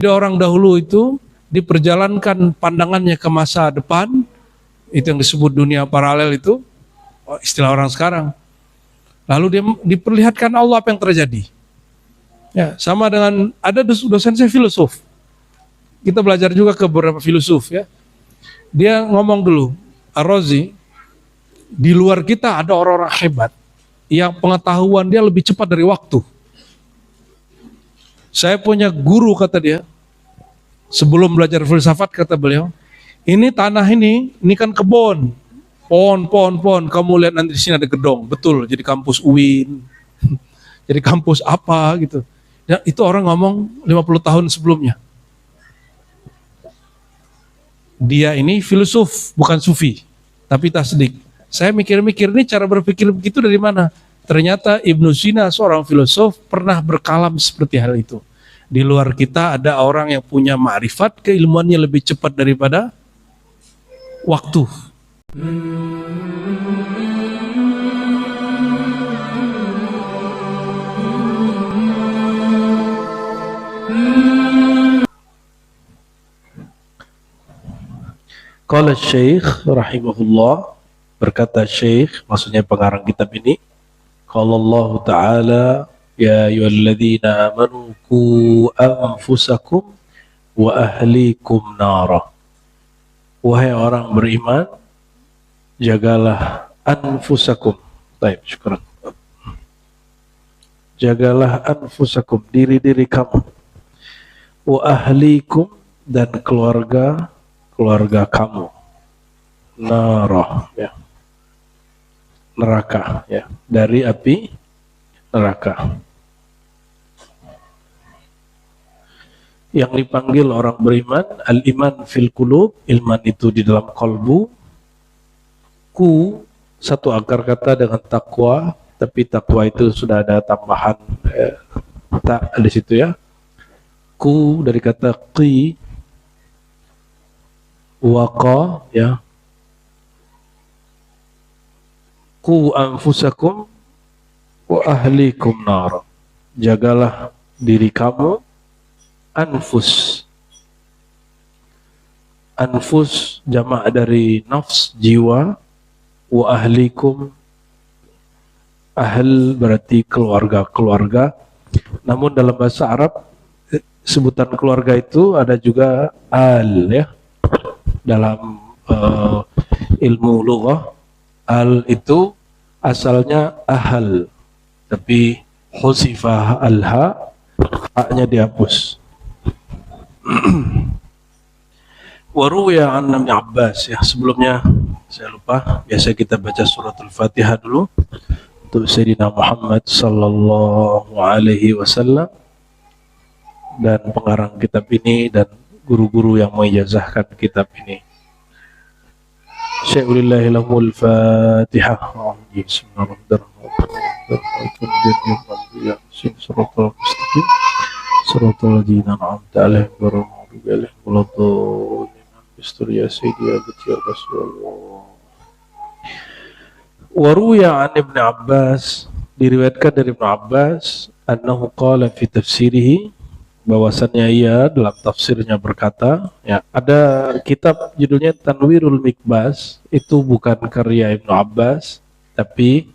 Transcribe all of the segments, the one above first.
Jadi orang dahulu itu diperjalankan pandangannya ke masa depan, itu yang disebut dunia paralel itu, istilah orang sekarang. Lalu dia diperlihatkan Allah apa yang terjadi. Ya, sama dengan ada dosen saya filosof. Kita belajar juga ke beberapa filosof ya. Dia ngomong dulu, Ar-Razi, di luar kita ada orang-orang hebat yang pengetahuan dia lebih cepat dari waktu. Saya punya guru, kata dia, sebelum belajar filsafat, kata beliau, ini tanah ini kan kebun, pohon. Kamu lihat nanti di sini ada gedong, betul. Jadi kampus UIN, jadi kampus apa gitu. Ya, itu orang ngomong 50 tahun sebelumnya. Dia ini filosof, bukan sufi, tapi tasdik. Saya mikir-mikir ini cara berpikir begitu dari mana? Ternyata Ibnu Sina, seorang filosof, pernah berkalam seperti hal itu. Di luar kita ada orang yang punya ma'rifat, keilmuannya lebih cepat daripada waktu. Qala Syekh rahimahullah, berkata Syekh, maksudnya pengarang kitab ini, qala Allah Ta'ala, ya ayyuhalladzina amanu qu anfusakum wa ahlikum nara. Wahai orang beriman, jagalah anfusakum. Baik, syukran. Jagalah anfusakum, diri-diri kamu. Wa ahlikum, dan keluarga kamu. Nara, ya. Neraka, ya. Dari api neraka. Yang dipanggil orang beriman, al-iman fil qulub, ilman itu di dalam kalbu. Ku, satu akar kata dengan takwa, tapi takwa itu sudah ada tambahan tak di situ ya. Ku dari kata qi, waqa, ya. Ku anfusakum wa ahlikum nar. Jagalah diri kamu. Anfus jamak dari nafs, jiwa. Wa ahlikum, ahl berarti keluarga. Namun dalam bahasa Arab sebutan keluarga itu ada juga al, ya. Dalam ilmu lughah, al itu asalnya ahal, tapi husifah alha, a-nya dihapus. Waruya an Ibnu Abbas, ya. Sebelumnya saya lupa, biasa kita baca suratul Fatihah dulu untuk Sayyidina Muhammad sallallahu alaihi wasallam dan pengarang kitab ini dan guru-guru yang mengijazahkan kitab ini. Syai'ulillahi lahumul Fatihah. Bismillahirrahmanirrahim. Suratul ladzina an'amta 'alaihim ghairil maghdubi 'alaihim waladdallin. Bismillah ya Sayyidi ya Rasulullah. Waruya an Ibnu Abbas, diriwayatkan dari Ibnu Abbas, annahu qala fi tafsirihi, bahwasannya ia dalam tafsirnya berkata, ya, ada kitab judulnya Tanwirul Mikbas, itu bukan karya Ibnu Abbas, tapi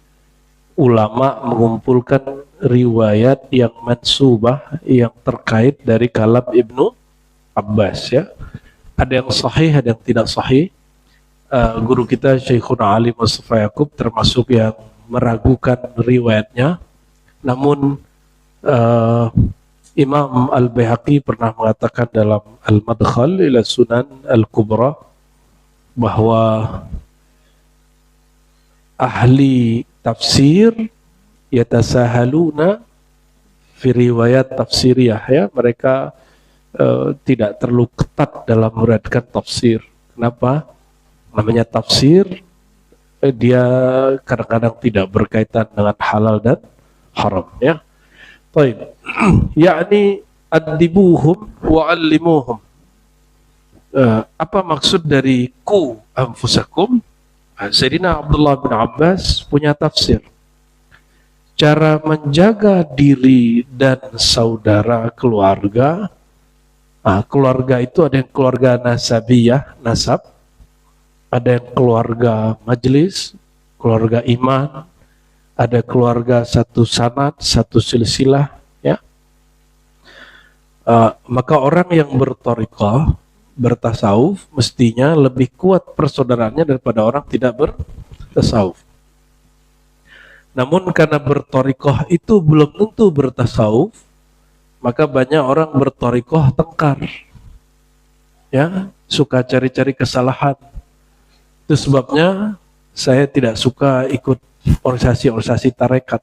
ulama mengumpulkan riwayat yang mansubah, yang terkait dari kalam Ibnu Abbas, ya. Ada yang sahih, ada yang tidak sahih. Guru kita Syekhuna Ali Mustafa Yaqub termasuk yang meragukan riwayatnya. Namun Imam Al-Baihaqi pernah mengatakan dalam Al-Madkhal ila Sunan Al-Kubra bahwa ahli tafsir yatasahaluna fi riwayat tafsiriyah, ya. Mereka tidak terlalu ketat dalam meriwayatkan tafsir. Kenapa? Namanya tafsir, dia kadang-kadang tidak berkaitan dengan halal dan haram, ya. Baik. Yakni adibuhum wa allimuhum. Apa maksud dari ku anfusakum? Sayyidina Abdullah bin Abbas punya tafsir. Cara menjaga diri dan saudara keluarga Nah, keluarga itu ada yang keluarga nasabiyah, nasab, ada yang keluarga majelis, keluarga iman, ada keluarga satu sanad, satu silsilah, ya. Maka orang yang berthariqah, bertasawuf, mestinya lebih kuat persaudaraannya daripada orang tidak bertasawuf. Namun karena berthariqah itu belum tentu bertasawuf, maka banyak orang berthariqah tengkar, ya, suka cari-cari kesalahan. Itu sebabnya saya tidak suka ikut organisasi-organisasi tarekat,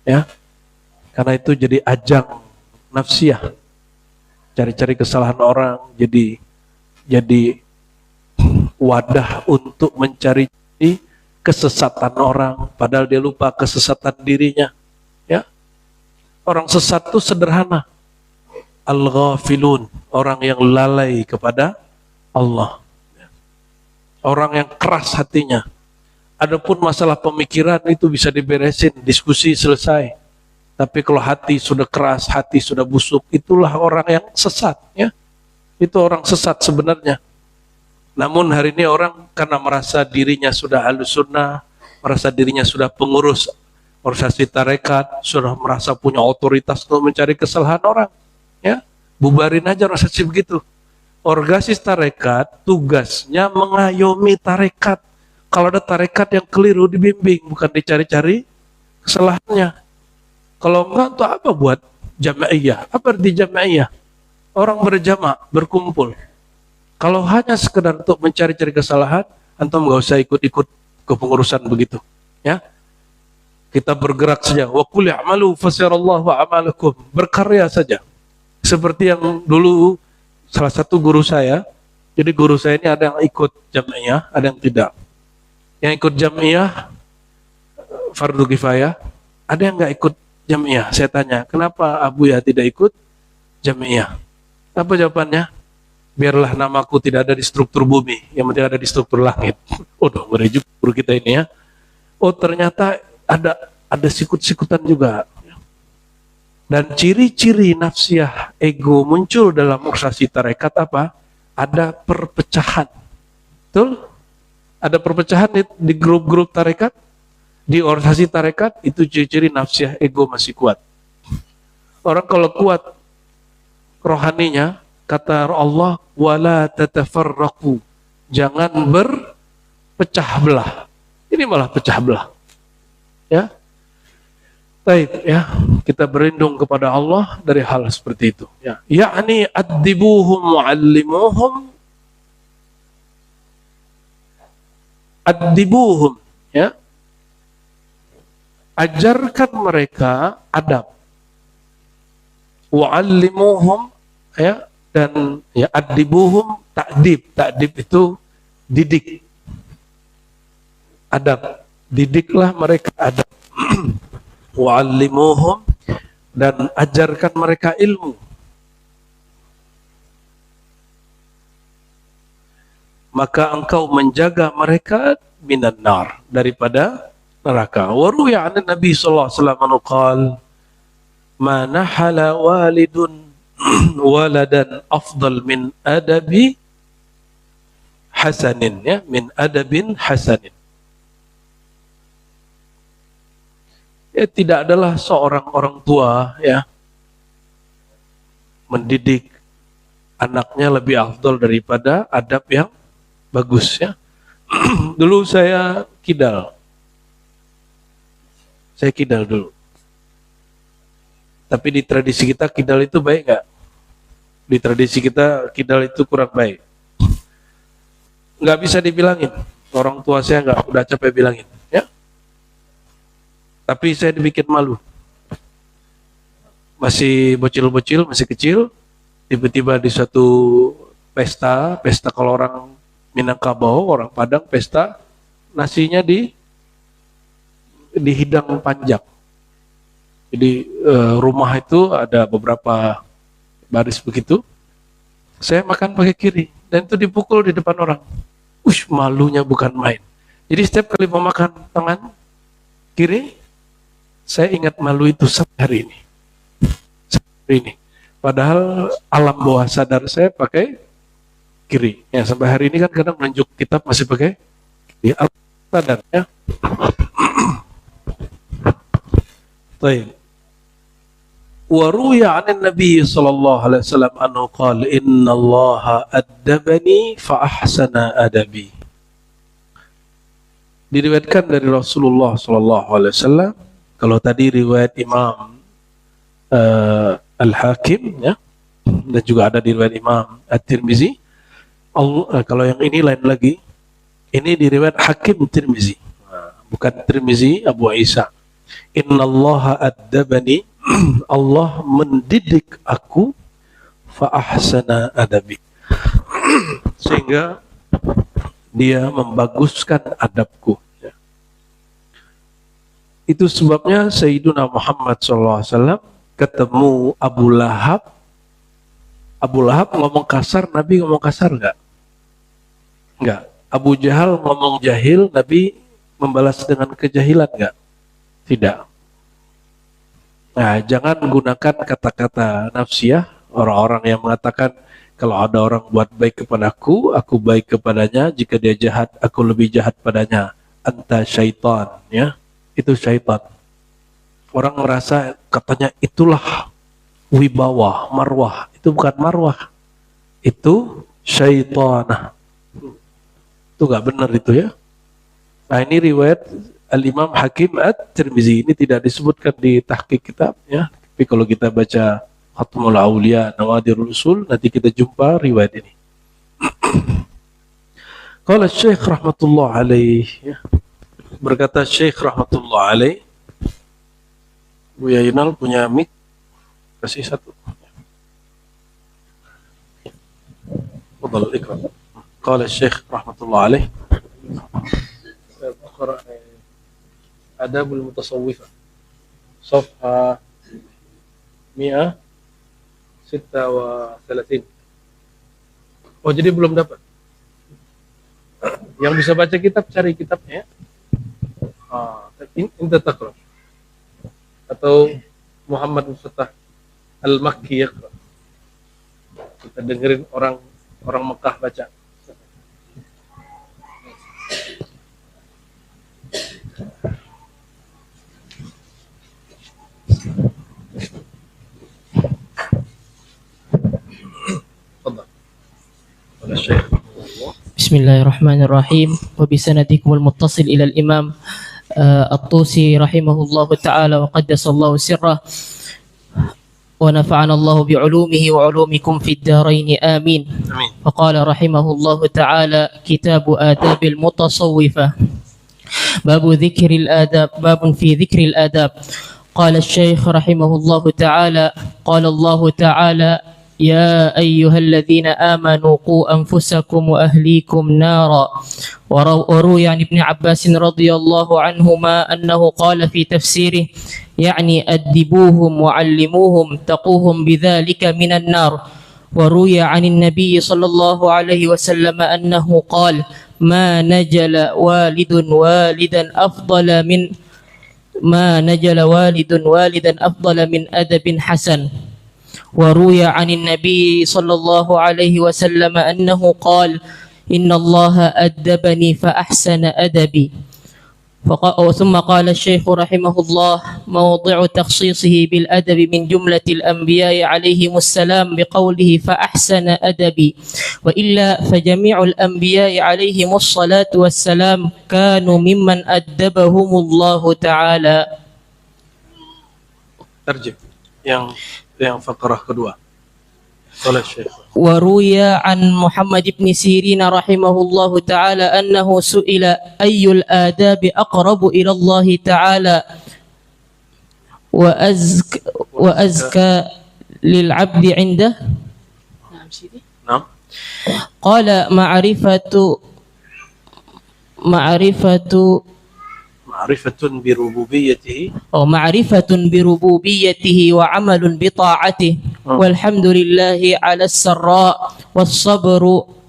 ya, karena itu jadi ajang nafsiyah, cari-cari kesalahan orang, jadi wadah untuk mencari kesesatan orang, padahal dia lupa kesesatan dirinya, ya. Orang sesat itu sederhana, al-ghafilun, orang yang lalai kepada Allah, orang yang keras hatinya. Adapun masalah pemikiran itu bisa diberesin, diskusi selesai. Tapi kalau hati sudah keras, hati sudah busuk, itulah orang yang sesat, ya. Itu orang sesat sebenarnya. Namun hari ini orang karena merasa dirinya sudah ahlus sunnah, merasa dirinya sudah pengurus organisasi tarekat, sudah merasa punya otoritas untuk mencari kesalahan orang, ya, bubarin aja organisasi begitu. Organisasi tarekat tugasnya mengayomi tarekat. Kalau ada tarekat yang keliru, dibimbing, bukan dicari-cari kesalahannya. Kalau enggak, untuk apa buat jamaiyah? Apa arti jamaiyah? Orang berjamaah, berkumpul. Kalau hanya sekedar untuk mencari-cari kesalahan, antum nggak usah ikut-ikut kepengurusan begitu, ya. Kita bergerak saja. Wa qul i'malu fasarallahu a'malakum. Berkarya saja. Seperti yang dulu salah satu guru saya. Jadi guru saya ini ada yang ikut jamaiyah, ada yang tidak. Yang ikut jamaiyah fardu kifayah, ada yang nggak ikut jamaiyah. Saya tanya, kenapa Abu ya tidak ikut jamaiyah? Apa jawabannya? Biarlah namaku tidak ada di struktur bumi, yang penting ada di struktur langit. Udah ngeri juga guru kita ini, ya. Oh, ternyata ada sikut-sikutan juga. Dan ciri-ciri nafsiyah ego muncul dalam organisasi tarekat apa? Ada perpecahan. Betul? Ada perpecahan di grup-grup tarekat, di organisasi tarekat, itu ciri-ciri nafsiyah ego masih kuat. Orang kalau kuat rohaninya, kata Allah, wala tatafarraqu, jangan berpecah belah. Ini malah pecah belah. Ya, baik, ya, kita berlindung kepada Allah dari hal seperti itu. Ya, yakni addibuhum muallimuhum, addibuhum, ya, ajarkan mereka adab, wa'allimuhum, ya, dan ya addibuhum ta'dib, ta'dib itu didik, adab. Didiklah mereka adab. Wa'allimuhum, dan ajarkan mereka ilmu. Maka engkau menjaga mereka minan nar, daripada neraka. Wa ruwiya 'an Nabi sallallahu alaihi wasallam qala ma nahala walidun waladan afdal min adabi hasanin, ya, min adabin hasanin. Ya, tidak adalah seorang orang tua, ya, mendidik anaknya lebih afdal daripada adab yang bagus, ya. Dulu saya kidal dulu. Tapi di tradisi kita kidal itu baik nggak? Di tradisi kita kidal itu kurang baik. Nggak bisa dibilangin. Orang tua saya nggak, udah capek bilangin, ya. Tapi saya dibikin malu. Masih bocil-bocil, masih kecil, tiba-tiba di suatu pesta kalau orang Minangkabau, orang Padang pesta, nasinya dihidang panjang. Jadi rumah itu ada beberapa baris begitu. Saya makan pakai kiri dan itu dipukul di depan orang. Malunya bukan main. Jadi setiap kali mau makan tangan kiri, saya ingat malu itu sampai hari ini. Padahal alam bawah sadar saya pakai kiri. Ya, sampai hari ini kan kadang menunjuk kitab masih pakai kiri. Alam sadar ya. Baik. Wa ruya 'an Nabi sallallahu alaihi wasallam anhu qala innallaha addabani fa ahsana adabi. Diriwayatkan dari Rasulullah sallallahu alaihi wasallam, kalau tadi riwayat Imam Al-Hakim ya, dan juga ada di riwayat Imam At-Tirmizi. Kalau yang ini lain lagi. Ini di riwayat Hakim Tirmizi. Bukan Tirmizi Abu Isa. Innallaha addabani, Allah mendidik aku, fa ahsana adabi, sehingga dia membaguskan adabku. Ya. Itu sebabnya Sayyiduna Muhammad SAW ketemu Abu Lahab. Abu Lahab ngomong kasar, Nabi ngomong kasar nggak? Nggak. Abu Jahal ngomong jahil, Nabi membalas dengan kejahilan nggak? Tidak. Nah, jangan gunakan kata-kata nafsiyah. Orang-orang yang mengatakan, kalau ada orang buat baik kepadaku, aku baik kepadanya. Jika dia jahat, aku lebih jahat padanya. Anta syaitan, ya. Itu syaitan. Orang merasa katanya itulah wibawa, marwah. Itu bukan marwah. Itu syaitanah. Itu nggak benar itu ya. Nah, ini riwayat Al-Imam Hakim At-Tirmizi. Ini tidak disebutkan di tahqiq kitab ya. Tapi kalau kita baca Khatmul Auliya Nawadirul Usul, nanti kita jumpa riwayat ini. Qala Syekh rahmatullah alaih ya. Berkata Syekh rahmatullah alaih, Buya Yunal punya mic, kasih satu. Fadhal ikram. Qala Syekh rahmatullah alaih, Qara Adabul Mutasawwifah, Safha 136. Oh, jadi belum dapat. Yang bisa baca kitab, cari kitabnya. Inta taqra. Atau Muhammad Mustafa Al-Makki yaqra. Kita dengerin orang Mekah baca. بسم الله الرحمن الرحيم وبسندكم المتصل إلى الإمام الطوسي رحمه الله تعالى وقدس الله سره ونفعنا الله بعلومه وعلومكم في الدارين آمين. فقال رحمه الله تعالى كتاب آداب المتصوفة باب ذكر الآداب باب في ذكر الآداب. قال الشيخ رحمه الله تعالى قال الله تعالى يا أيها الذين آمنوا قوا أنفسكم وأهليكم نارا. وروي عن ابن عباس رضي الله عنهما أنه قال في تفسيره يعني أدبوهم وعلموهم تقوهم بذلك من النار. وروي عن النبي صلى الله عليه وسلم أنه قال ما نجل والد والدا أفضل من أدب حسن. وروي عن النبي صلى الله عليه وسلم أنه قال إن الله أدبني فأحسن أدبي. ثم قال الشيخ رحمه الله موضع تخصيصه بالأدب من جملة الأنبياء عليهم السلام بقوله فأحسن أدبي، وإلا فجميع الأنبياء عليهم الصلاة والسلام كانوا ممن أدبهم الله تعالى. Terjem yang fakrah kedua. Oleh Syekh. وروي عن محمد بن سيرين رحمه الله تعالى أنه سئل أي الآداب أقرب إلى الله تعالى وأزكى للعبد عنده. نعم. قال معرفة بربوبيته وعمل بطاعته والحمد لله على السراء والصبر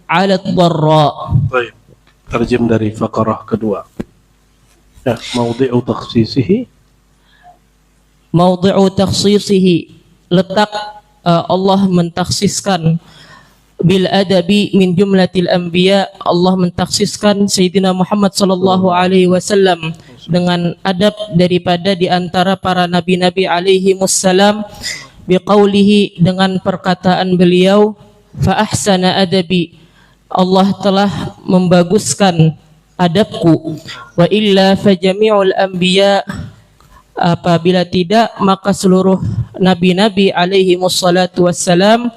على الضراء. Baik. Terjem dari fakrah kedua. Ya, موضع تخصيصه letak Allah mentaksiskan bil adabi min jumlatil anbiya, Allah mentaksiskan Sayyidina Muhammad sallallahu alaihi wasallam dengan adab daripada di antara para nabi-nabi alaihi wassalam, biqaulihi, dengan perkataan beliau, fa ahsana adabi, Allah telah membaguskan adabku, wa illa fa jami'ul anbiya, apabila tidak maka seluruh nabi-nabi alaihi wassalatu wassalam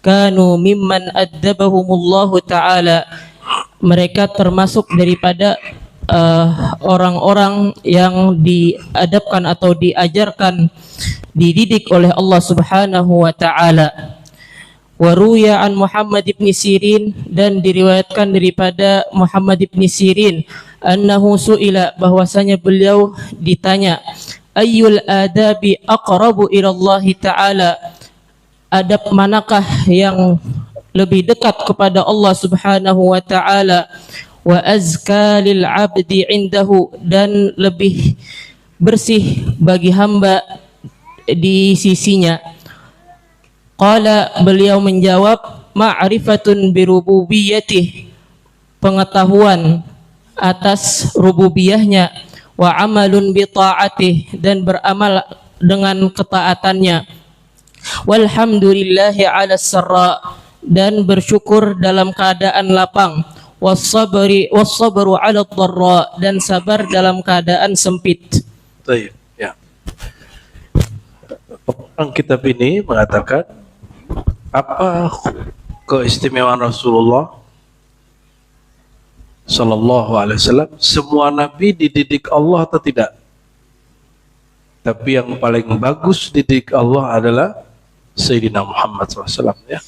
kanu mimman addabahumullahu ta'ala, mereka termasuk daripada orang-orang yang diadabkan atau diajarkan, dididik oleh Allah subhanahu wa ta'ala. Waruya an Muhammad ibn Sirin, dan diriwayatkan daripada Muhammad ibn Sirin, annahu su'ila, bahwasanya beliau ditanya, ayyul adabi aqrabu ila Allah ta'ala, adab manakah yang lebih dekat kepada Allah subhanahu wa ta'ala, wa azka lil abdi indahu, dan lebih bersih bagi hamba di sisinya. Qala, beliau menjawab, ma'rifatun birububiyyatih, pengetahuan atas rububiyahnya, wa amalun bi ta'atih, dan beramal dengan ketaatannya, walhamdulillahi ala sarra, dan bersyukur dalam keadaan lapang, wassabru ala dharra, dan sabar dalam keadaan sempit. Baik, ya. Orang kitab ini mengatakan apa keistimewaan Rasulullah sallallahu alaihi wasallam? Semua nabi dididik Allah atau tidak? Tapi yang paling bagus dididik Allah adalah Sayyidina Muhammad SAW, ya.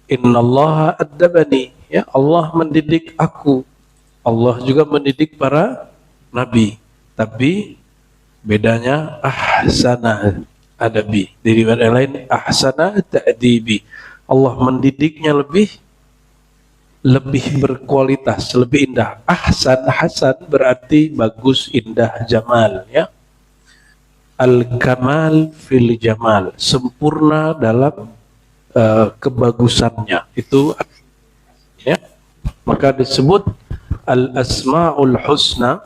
Innallaha addabani, ya, Allah mendidik aku. Allah juga mendidik para nabi. Tapi bedanya ahsana adabi. Di riwayat yang lain ahsana ta'dibi. Allah mendidiknya lebih berkualitas, lebih indah. Ahsan, hasan berarti bagus, indah, jamal, ya. Al-kamal fil jamal, sempurna dalam kebagusannya, itu, ya. Maka disebut al-asmaul husna,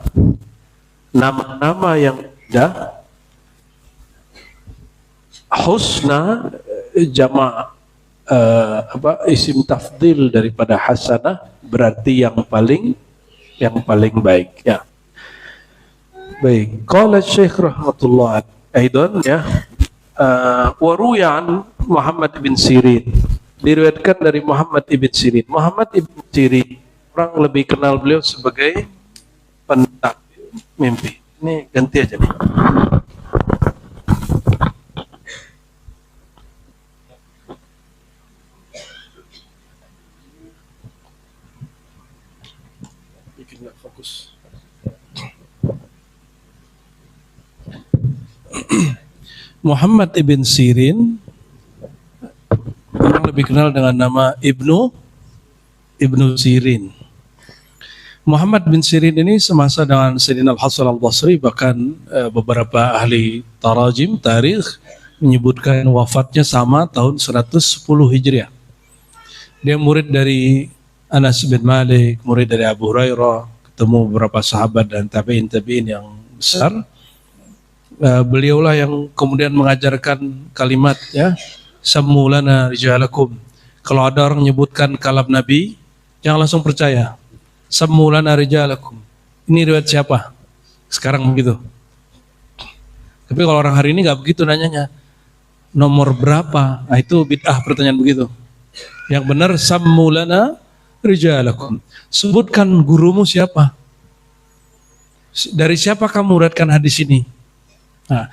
nama-nama yang indah. Husna jama' isim tafdil daripada hasanah, berarti yang paling baik, ya. Baik, qala Syekh rahmatullah aidan, ya, waruyan Muhammad bin Sirin, diriwayatkan dari Muhammad ibn Sirin. Muhammad ibn Sirin, orang lebih kenal beliau sebagai pentak mimpi. Ini ganti aja nih. Bikin nggak fokus. Muhammad ibn Sirin, orang lebih kenal dengan nama Ibnu Sirin. Muhammad bin Sirin ini semasa dengan Sayyidina Al-Hasan Al-Basri, bahkan beberapa ahli tarajim, tarikh menyebutkan wafatnya sama tahun 110 Hijriah. Dia murid dari Anas bin Malik, murid dari Abu Hurairah, ketemu beberapa sahabat dan tabi'in yang besar. Beliaulah yang kemudian mengajarkan kalimat, ya, sammulana rijalakum. Kalau ada orang menyebutkan kalam Nabi, jangan langsung percaya. Sammulana rijalakum, ini riwayat siapa? Sekarang begitu. Tapi kalau orang hari ini nggak begitu nanyanya, nomor berapa? Nah, itu bid'ah pertanyaan begitu. Yang benar sammulana rijalakum, sebutkan gurumu siapa? Dari siapa kamu muriatkan hadis ini? Nah,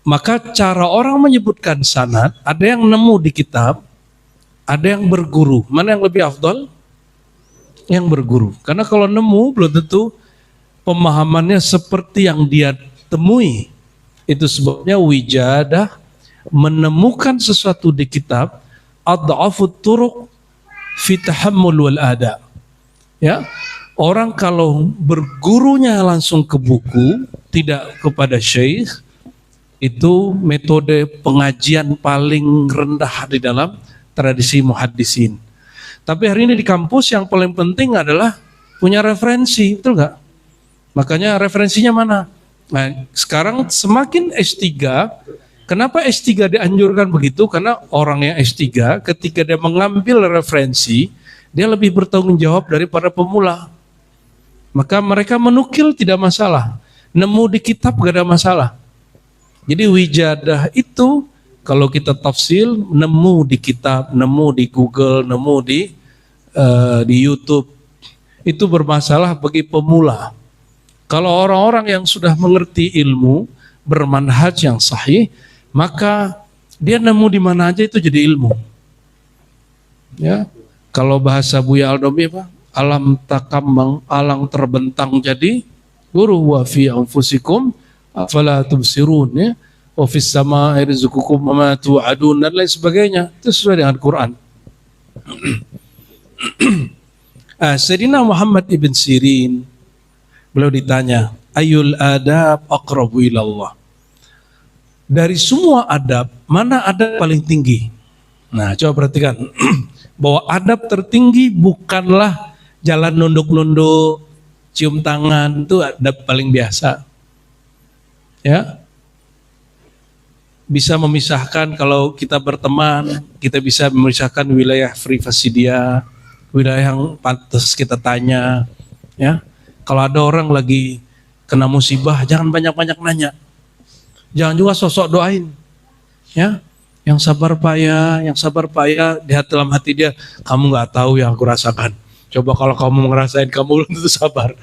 maka cara orang menyebutkan sanad, ada yang nemu di kitab, ada yang berguru. Mana yang lebih afdal? Yang berguru. Karena kalau nemu belum tentu pemahamannya seperti yang dia temui. Itu sebabnya wijadah, menemukan sesuatu di kitab, adhafut turuq fi tahammul wal ada. Ya. Orang kalau bergurunya langsung ke buku, tidak kepada syekh, Itu metode pengajian paling rendah di dalam tradisi muhaddisin. Tapi hari ini di kampus yang paling penting adalah punya referensi, betul nggak? Makanya referensinya mana? Nah, sekarang semakin S3, kenapa S3 dianjurkan begitu? Karena orang yang S3 ketika dia mengambil referensi, dia lebih bertanggung jawab daripada pemula. Maka mereka menukil tidak masalah, nemu di kitab gak ada masalah. Jadi wijadah itu kalau kita tafsir, nemu di kitab, nemu di Google, nemu di YouTube, itu bermasalah bagi pemula. Kalau orang-orang yang sudah mengerti ilmu, bermanhaj yang sahih, maka dia nemu di mana aja itu jadi ilmu. Ya, kalau bahasa Buya Aldomi apa? Alam takambang, alang terbentang jadi guru wa fi anfusikum afala tubsirun, ya. Wa fis samaa'i rizqukum wa ma tu'adun dan lain sebagainya. Itu sesuai dengan Quran. Sayyidina Muhammad ibn Sirin, beliau ditanya, ayul adab aqrabu ilallah. Dari semua adab, mana adab paling tinggi? Nah, coba perhatikan. Bahwa adab tertinggi bukanlah jalan nunduk-nunduk, cium tangan, itu adab paling biasa. Ya. Bisa memisahkan kalau kita berteman, kita bisa memisahkan wilayah privasi dia, wilayah yang pantas kita tanya, ya. Kalau ada orang lagi kena musibah, jangan banyak-banyak nanya. Jangan juga sosok doain. Ya. Yang sabar Pak ya, di dalam hati dia, kamu nggak tahu yang aku rasakan. Coba kalau kamu ngerasain, kamu belum tentu sabar.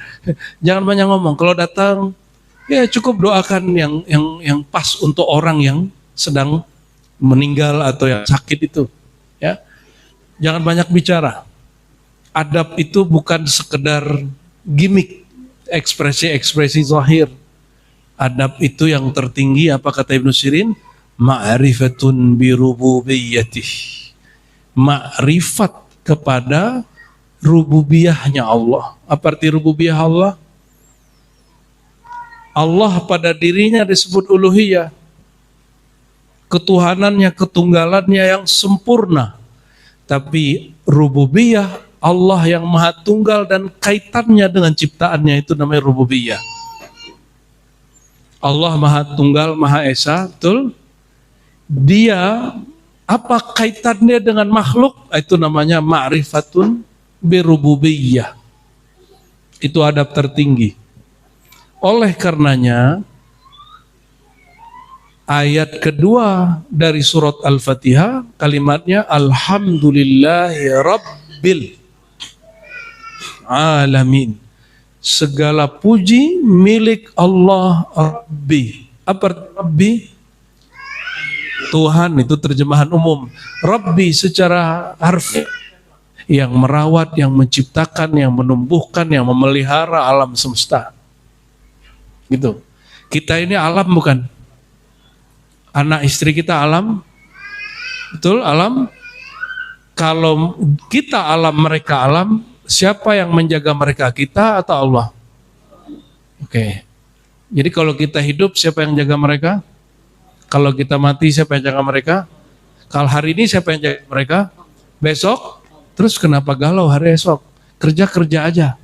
Jangan banyak ngomong. Kalau datang, ya cukup doakan yang pas untuk orang yang sedang meninggal atau yang sakit itu. Ya. Jangan banyak bicara. Adab itu bukan sekedar gimmick, ekspresi-ekspresi zahir. Adab itu yang tertinggi, apa kata Ibnu Sirin? Ma'rifatun birububiyyatih. Ma'rifat kepada rububiyahnya Allah. Apa arti rububiyah Allah? Allah pada dirinya disebut uluhiyah. Ketuhanannya, ketunggalannya yang sempurna. Tapi rububiyah Allah yang maha tunggal dan kaitannya dengan ciptaannya itu namanya rububiyah. Allah maha tunggal, maha esa, betul? Dia apa kaitannya dengan makhluk? Itu namanya ma'rifatun birububiyah. Itu adab tertinggi. Oleh karenanya ayat kedua dari surat Al-Fatihah kalimatnya Alhamdulillahi Rabbil Alamin. Segala puji milik Allah Rabbi. Apa Rabbi? Tuhan, itu terjemahan umum. Rabbi secara harfiah yang merawat, yang menciptakan, yang menumbuhkan, yang memelihara alam semesta. Gitu. Kita ini alam bukan? Anak istri kita alam? Betul, alam? Kalau kita alam, mereka alam, siapa yang menjaga mereka? Kita atau Allah? Oke. Jadi kalau kita hidup, siapa yang jaga mereka? Kalau kita mati, siapa yang jaga mereka? Kalau hari ini, siapa yang jaga mereka? Besok? Terus kenapa galau hari esok? Kerja aja.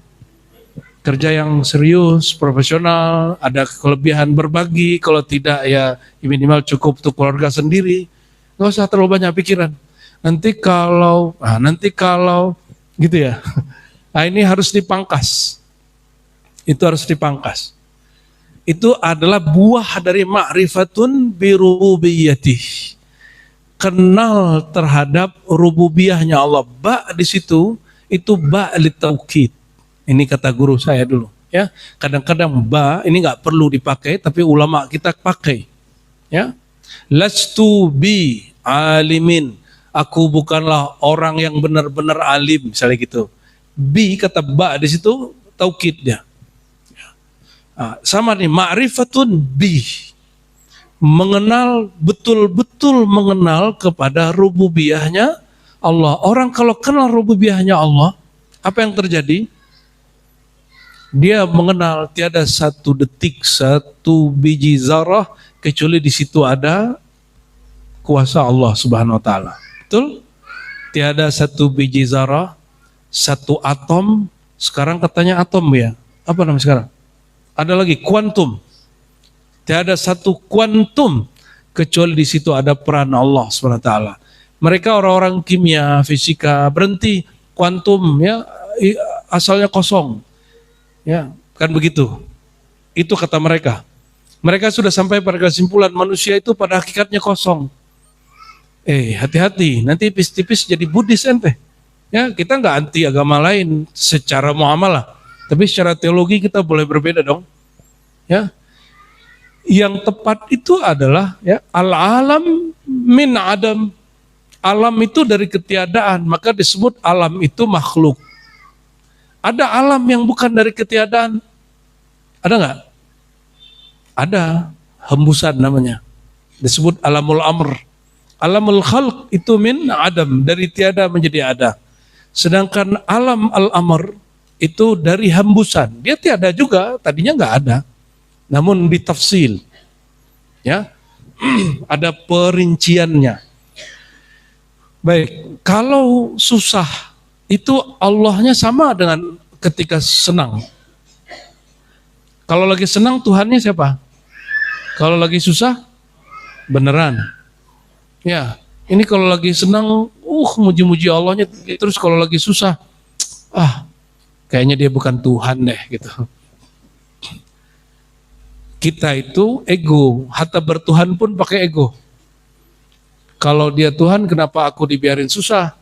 Kerja yang serius, profesional, ada kelebihan berbagi. Kalau tidak, ya minimal cukup untuk keluarga sendiri. Nggak usah terlalu banyak pikiran. Nanti kalau, gitu ya. Nah, ini harus dipangkas. Itu harus dipangkas. Itu adalah buah dari ma'rifatun birububiyyatih. Kenal terhadap rububiyahnya Allah. Ba di situ itu ba litaukid. Ini kata guru saya dulu, ya. Kadang-kadang ba ini nggak perlu dipakai, tapi ulama kita pakai, ya. Lastu bi alimin. Aku bukanlah orang yang benar-benar alim, misalnya gitu. Bi kata ba di situ taukidnya. Sama nih, ma'rifatun bi, mengenal, betul-betul mengenal kepada rububiyahnya Allah. Orang kalau kenal rububiyahnya Allah, apa yang terjadi? Dia mengenal tiada satu detik, satu biji zarah kecuali di situ ada kuasa Allah Subhanahu wa taala. Betul? Tiada satu biji zarah, satu atom, sekarang katanya atom ya. Apa namanya sekarang? Ada lagi kuantum. Tiada satu kuantum kecuali di situ ada peran Allah Subhanahu wa taala. Mereka orang-orang kimia, fisika berhenti kuantum ya, asalnya kosong. Ya, kan begitu. Itu kata mereka. Mereka sudah sampai pada kesimpulan manusia itu pada hakikatnya kosong. Hati-hati, nanti tipis-tipis jadi Buddhis ente. Ya, kita nggak anti agama lain secara muamalah, tapi secara teologi kita boleh berbeda dong. Ya, yang tepat itu adalah ya al-alam min adam. Alam itu dari ketiadaan, maka disebut alam itu makhluk. Ada alam yang bukan dari ketiadaan, ada nggak? Ada, hembusan namanya. Disebut alamul amr. Alamul khalq itu min adam, dari tiada menjadi ada. Sedangkan alam al-amr itu dari hembusan. Dia tiada juga, tadinya nggak ada. Namun ditafsil. Ya. Ada perinciannya. Baik, kalau susah itu Allahnya sama dengan ketika senang. Kalau lagi senang Tuhannya siapa? Kalau lagi susah beneran. Ya, ini kalau lagi senang, muji-muji Allahnya, terus kalau lagi susah, kayaknya dia bukan Tuhan deh gitu. Kita itu ego, hatta bertuhan pun pakai ego. Kalau dia Tuhan, kenapa aku dibiarin susah?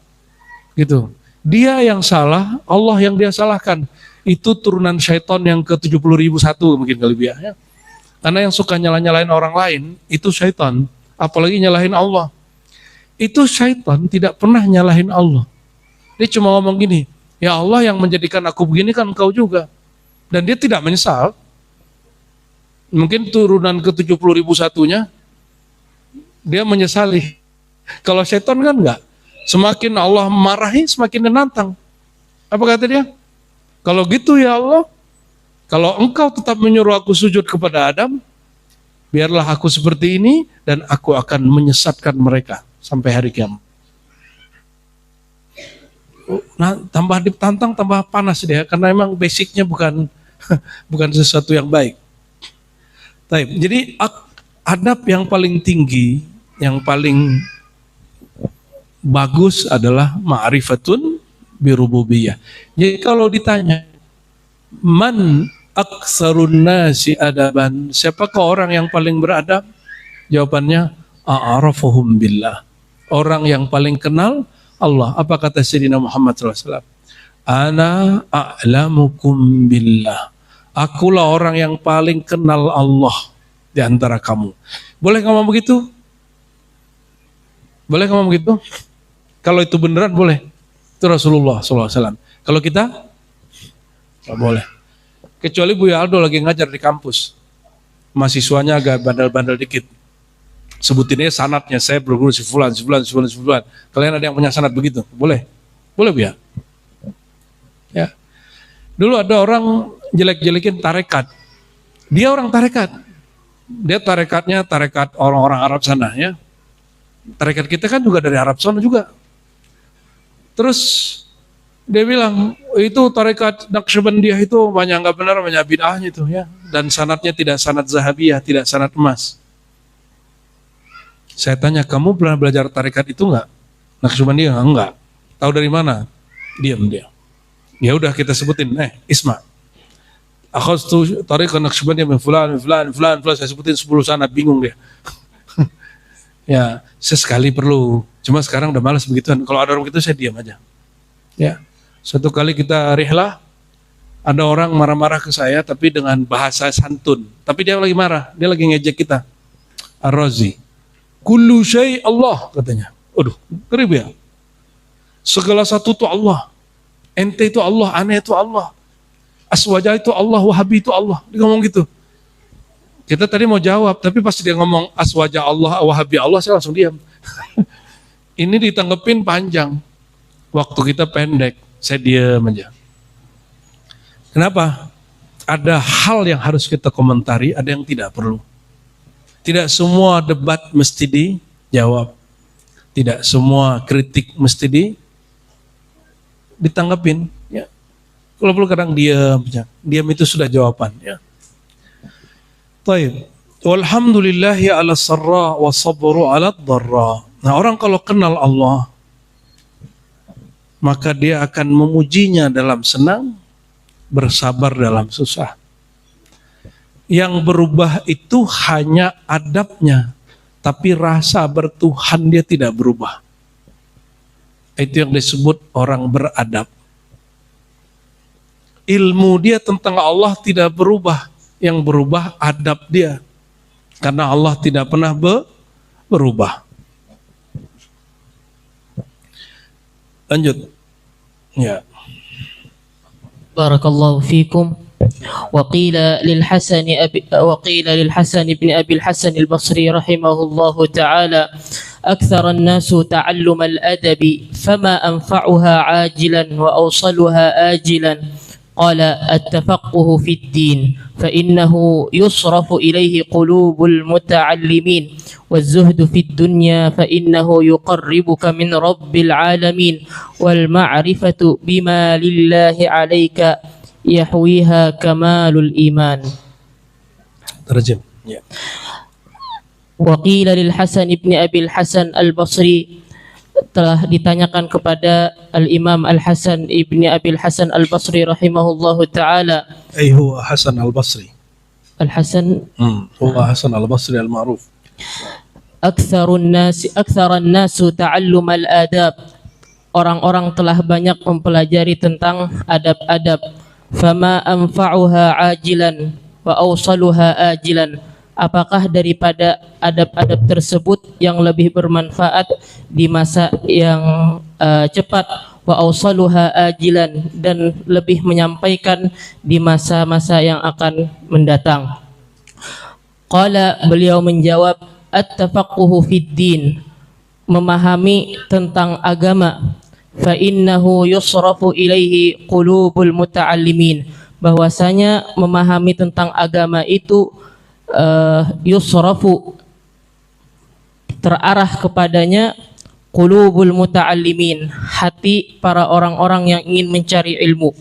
Gitu. Dia yang salah, Allah yang dia salahkan. Itu turunan syaitan yang ke-70.001 mungkin kali ya. Karena yang suka nyalain orang lain, itu syaitan. Apalagi nyalahin Allah. Itu syaitan tidak pernah nyalahin Allah. Dia cuma ngomong gini, ya Allah yang menjadikan aku begini kan engkau juga. Dan dia tidak menyesal. Mungkin turunan ke-70.001-nya, dia menyesali. Kalau syaitan kan enggak. Semakin Allah marahi, semakin menantang. Apa kata dia? Kalau gitu ya Allah, kalau engkau tetap menyuruh aku sujud kepada Adam, biarlah aku seperti ini dan aku akan menyesatkan mereka sampai hari kiamat. Nah, tambah ditantang, tambah panas dia, karena memang basicnya bukan sesuatu yang baik. Jadi adab yang paling tinggi, yang paling bagus adalah ma'rifatun birububiyah. Jadi kalau ditanya, man aktsarun nasi adaban, siapakah orang yang paling beradab? Jawabannya a'rafuhum billah. Orang yang paling kenal Allah. Apa kata Sayyidina Muhammad SAW? Ana a'lamukum billah. Akulah orang yang paling kenal Allah di antara kamu. Boleh ngomong begitu? Boleh ngomong begitu? Kalau itu beneran boleh. Itu Rasulullah SAW. Kalau kita nggak boleh. Kecuali Buya Aldo lagi ngajar di kampus, mahasiswanya agak bandel-bandel dikit. Sebutinnya sanadnya, saya berguru si fulan. Kalian ada yang punya sanad begitu? Boleh? Boleh Buya? Ya. Dulu ada orang jelek-jelekin tarekat. Dia orang tarekat. Dia tarekatnya tarekat orang-orang Arab sana ya. Tarekat kita kan juga dari Arab sana juga. Terus dia bilang, itu tarekat Naqsyabandiyah itu banyak nggak benar, banyak bid'ahnya itu ya. Dan sanadnya tidak sanad zahabiyah, tidak sanad emas. Saya tanya, kamu pernah belajar tarekat itu nggak? Naqsyabandiyah enggak. Tahu dari mana? Diam dia. Ya udah kita sebutin, Isma. Akhadtu tarekat Naqsyabandiyah min fulan. Saya sebutin 10 sanad, bingung dia. Ya, sesekali perlu. Cuma sekarang udah malas begituan. Kalau ada orang begitu saya diam aja. Ya. Suatu kali kita rihlah, ada orang marah-marah ke saya tapi dengan bahasa santun. Tapi dia lagi marah, dia lagi ngejek kita. Ar-Razi. Kullu syai' Allah katanya. Aduh, ngeri ya. Segala satu itu Allah. Ente itu Allah, aneh itu Allah. Aswaja itu Allah, Wahabi itu Allah. Dia ngomong gitu. Kita tadi mau jawab, tapi pas dia ngomong aswaja Allah, Wahabi Allah, saya langsung diam. Ini ditanggepin panjang. Waktu kita pendek, saya diam aja. Kenapa? Ada hal yang harus kita komentari, ada yang tidak perlu. Tidak semua debat mesti dijawab. Tidak semua kritik mesti ditanggapin. Ya. Kalau perlu kadang diam. Ya. Diam itu sudah jawaban. Ya. Taib. Walhamdulillahi ala sarra wa sabru ala dharra. Nah, orang kalau kenal Allah, maka dia akan memujinya dalam senang, bersabar dalam susah. Yang berubah itu hanya adabnya, tapi rasa bertuhan dia tidak berubah. Itu yang disebut orang beradab. Ilmu dia tentang Allah tidak berubah, yang berubah adab dia. Karena Allah tidak pernah berubah. Lanjut. Ya. Barakallahu fikum. وقيل للحسن بن أبي الحسن البصري رحمه الله تعالى أكثر الناس تعلم الأدب فما أنفعها عاجلا وأوصلها آجلا قال التفقه في الدين فإنه يصرف إليه قلوب المتعلمين والزهد في الدنيا فإنه يقربك من رب العالمين والمعرفة بما لله عليك yahwiha kamalul iman. Terjem. Ya. Wa qila lil Hasan ibn Abi al-Hasan al-Basri, telah ditanyakan kepada al-Imam al-Hasan ibn Abi al-Hasan al-Basri rahimahullahu taala. Huwa Hasan al-Basri. Al-Hasan huwa Hasan al-Basri al-ma'ruf. Aktharun nasu ta'allum al-adab. Orang-orang telah banyak mempelajari tentang adab-adab. Fama anfa'uha ajilan wa awsaluha ajilan. Apakah daripada adab-adab tersebut yang lebih bermanfaat di masa yang cepat, wa awsaluha ajilan, dan lebih menyampaikan di masa-masa yang akan mendatang. Qala, beliau menjawab, at-tafaqquhu fid din, memahami tentang agama. Fa innahu yusrafu ilaihi qulubul muta'allimin, bahwasanya memahami tentang agama itu yusrafu, terarah kepadanya, qulubul muta'allimin, hati para orang-orang yang ingin mencari ilmu.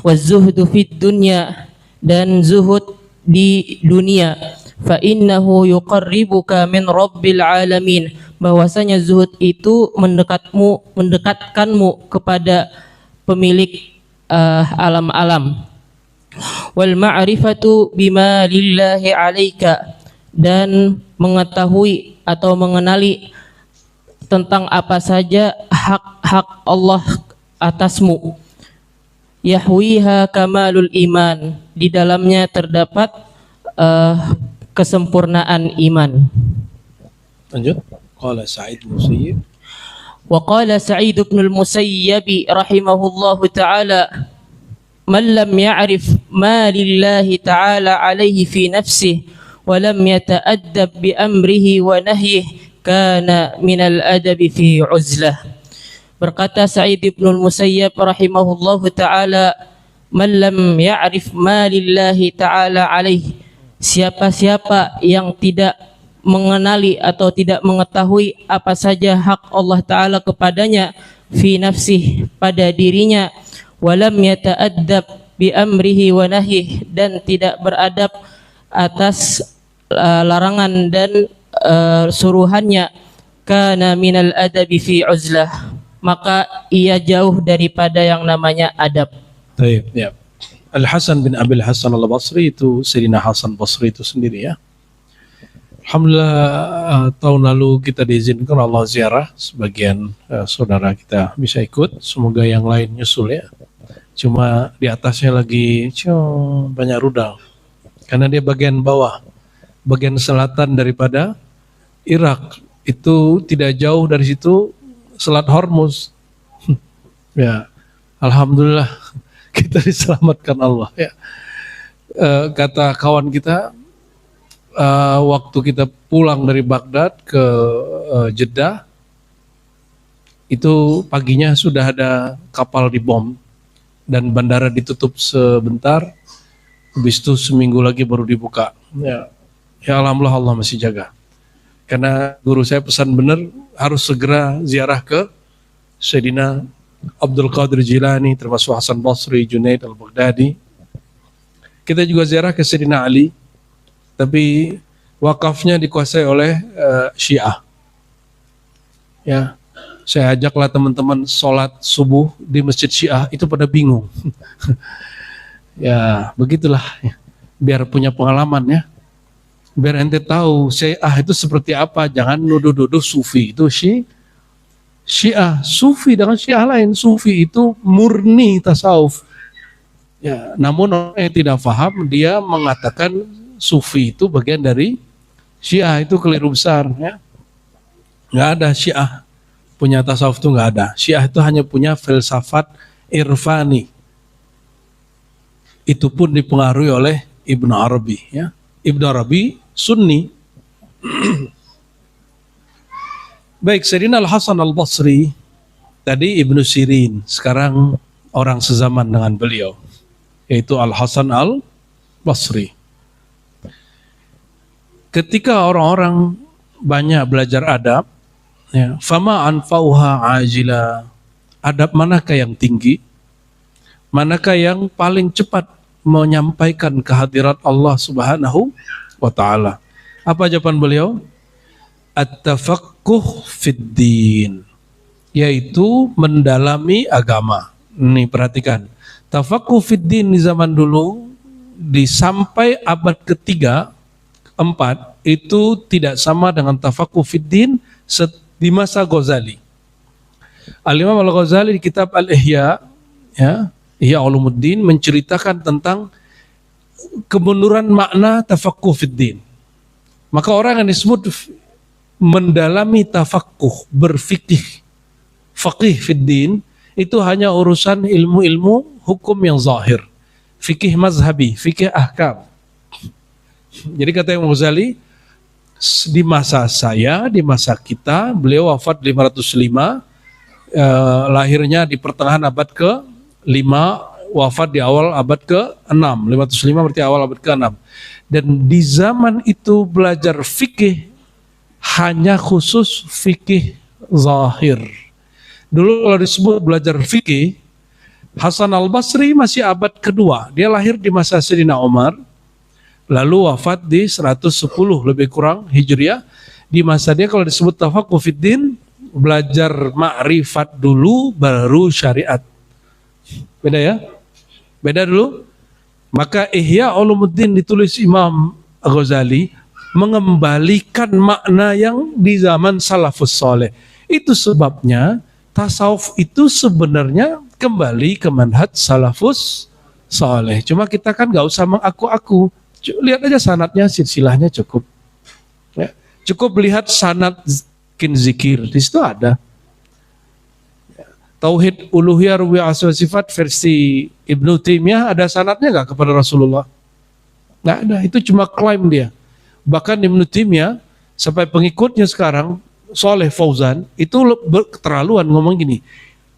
Wazuhdu fid dunya, dan zuhud di dunia. Fa innahu yuqarribuka min rabbil alamin, bahwasanya zuhud itu mendekatkanmu kepada pemilik alam-alam. Wal ma'rifatu bima lillahi alaika, dan mengetahui atau mengenali tentang apa saja hak-hak Allah atasmu. Yahwiha kamalul iman, di dalamnya terdapat kesempurnaan iman. Lanjut. Qala Sa'id bin Musayyib. Wa qala Sa'id bin al-Musayyib rahimahullahu ta'ala, man lam ya'rif ma lillahi ta'ala alayhi fi nafsihi wa lam yata'addab bi amrihi wa nahyihi kana min al-adabi fi uzlah. Berkata Sa'id bin al-Musayyib rahimahullahu ta'ala, man lam ya'rif ma lillahi ta'ala alayhi, siapa-siapa yang tidak mengenali atau tidak mengetahui apa saja hak Allah Ta'ala kepadanya, fi nafsih, pada dirinya, walam yata'addab bi amrihi wa nahyih, dan tidak beradab atas larangan dan suruhannya, kana minal adabi fi uzlah, maka ia jauh daripada yang namanya adab. Baik, ya. Al-Hasan bin Abi al-Hasan al-Basri itu Sayyidina Hasan Basri itu sendiri, ya. Alhamdulillah tahun lalu kita diizinkan Allah ziarah, sebagian saudara kita bisa ikut, semoga yang lain nyusul, ya. Cuma di atasnya lagi banyak rudal, karena dia bagian bawah, bagian selatan daripada Irak, itu tidak jauh dari situ Selat Hormuz. Ya, alhamdulillah kita diselamatkan Allah, ya. Kata kawan kita, waktu kita pulang dari Baghdad ke Jeddah, itu paginya sudah ada kapal dibom dan bandara ditutup sebentar, habis itu seminggu lagi baru dibuka, ya. Ya alhamdulillah Allah masih jaga. Karena guru saya pesan benar harus segera ziarah ke Sayyidina Abdul Qadir Jilani, termasuk Hasan Basri, Junaid Al-Baghdadi. Kita juga ziarah ke Sayyidina Ali, tapi wakafnya dikuasai oleh Syiah. Ya, saya ajaklah teman-teman sholat subuh di masjid Syiah, itu pada bingung. Ya, begitulah. Biar punya pengalaman ya. Biar ente tahu Syiah itu seperti apa. Jangan nuduh-nuduh Sufi itu Syiah. Sufi dengan Syiah lain. Sufi itu murni tasawuf. Ya, namun orang yang tidak paham dia mengatakan Sufi itu bagian dari Syiah, itu keliru besar ya. Nggak ada Syiah punya tasawuf, itu nggak ada. Syiah itu hanya punya filsafat irfani. Itu pun dipengaruhi oleh Ibnu Arabi ya. Ibnu Arabi Sunni. Baik, Sayyidina Al-Hasan Al-Basri tadi Ibnu Sirin, sekarang orang sezaman dengan beliau, yaitu Al-Hasan Al-Basri. Ketika orang-orang banyak belajar adab, ya, fama anfauha ajila, adab manakah yang tinggi, manakah yang paling cepat menyampaikan kehadirat Allah Subhanahu wa ta'ala? Apa jawaban beliau? At-tafaqquh fid din, yaitu mendalami agama. Nih perhatikan, tafaqquh fid din di zaman dulu sampai abad ketiga, keempat, itu tidak sama dengan tafaqquh fid din di masa Ghazali. Al-Imam Al-Ghazali di kitab Al-Ihya, ya, Ihya Ulumuddin, menceritakan tentang kemunduran makna tafaqquh fid din. Maka orang yang disebut mendalami tafaqquh, berfikih, faqih fid din, itu hanya urusan ilmu-ilmu hukum yang zahir, fikih mazhabi, fikih ahkam. Jadi kata Imam Ghazali, di masa saya, di masa kita, beliau wafat 505, lahirnya di pertengahan abad ke-5, wafat di awal abad ke-6. 505 berarti awal abad ke-6. Dan di zaman itu belajar fikih hanya khusus fikih zahir. Dulu kalau disebut belajar fikih, Hasan Al-Basri masih abad kedua. Dia lahir di masa Sayyidina Umar, lalu wafat di 110 lebih kurang Hijriah. Di masa dia kalau disebut tafaqquh fid din, belajar ma'rifat dulu baru syariat. Beda ya? Beda dulu. Maka Ihya Ulumuddin ditulis Imam Ghazali mengembalikan makna yang di zaman salafus saleh. Itu sebabnya tasawuf itu sebenarnya kembali ke manhaj salafus saleh. Cuma kita kan nggak usah mengaku-aku. Lihat aja sanadnya, silsilahnya cukup. Ya. Cukup lihat sanad zikir, di situ ada. Tauhid uluhiyah rububiyah asma sifat versi Ibnu Taimiyah ada sanadnya nggak kepada Rasulullah? Nggak ada, itu cuma klaim dia. Bahkan Ibnu Taimiyah sampai pengikutnya sekarang Saleh Fauzan itu keterlaluan ngomong gini.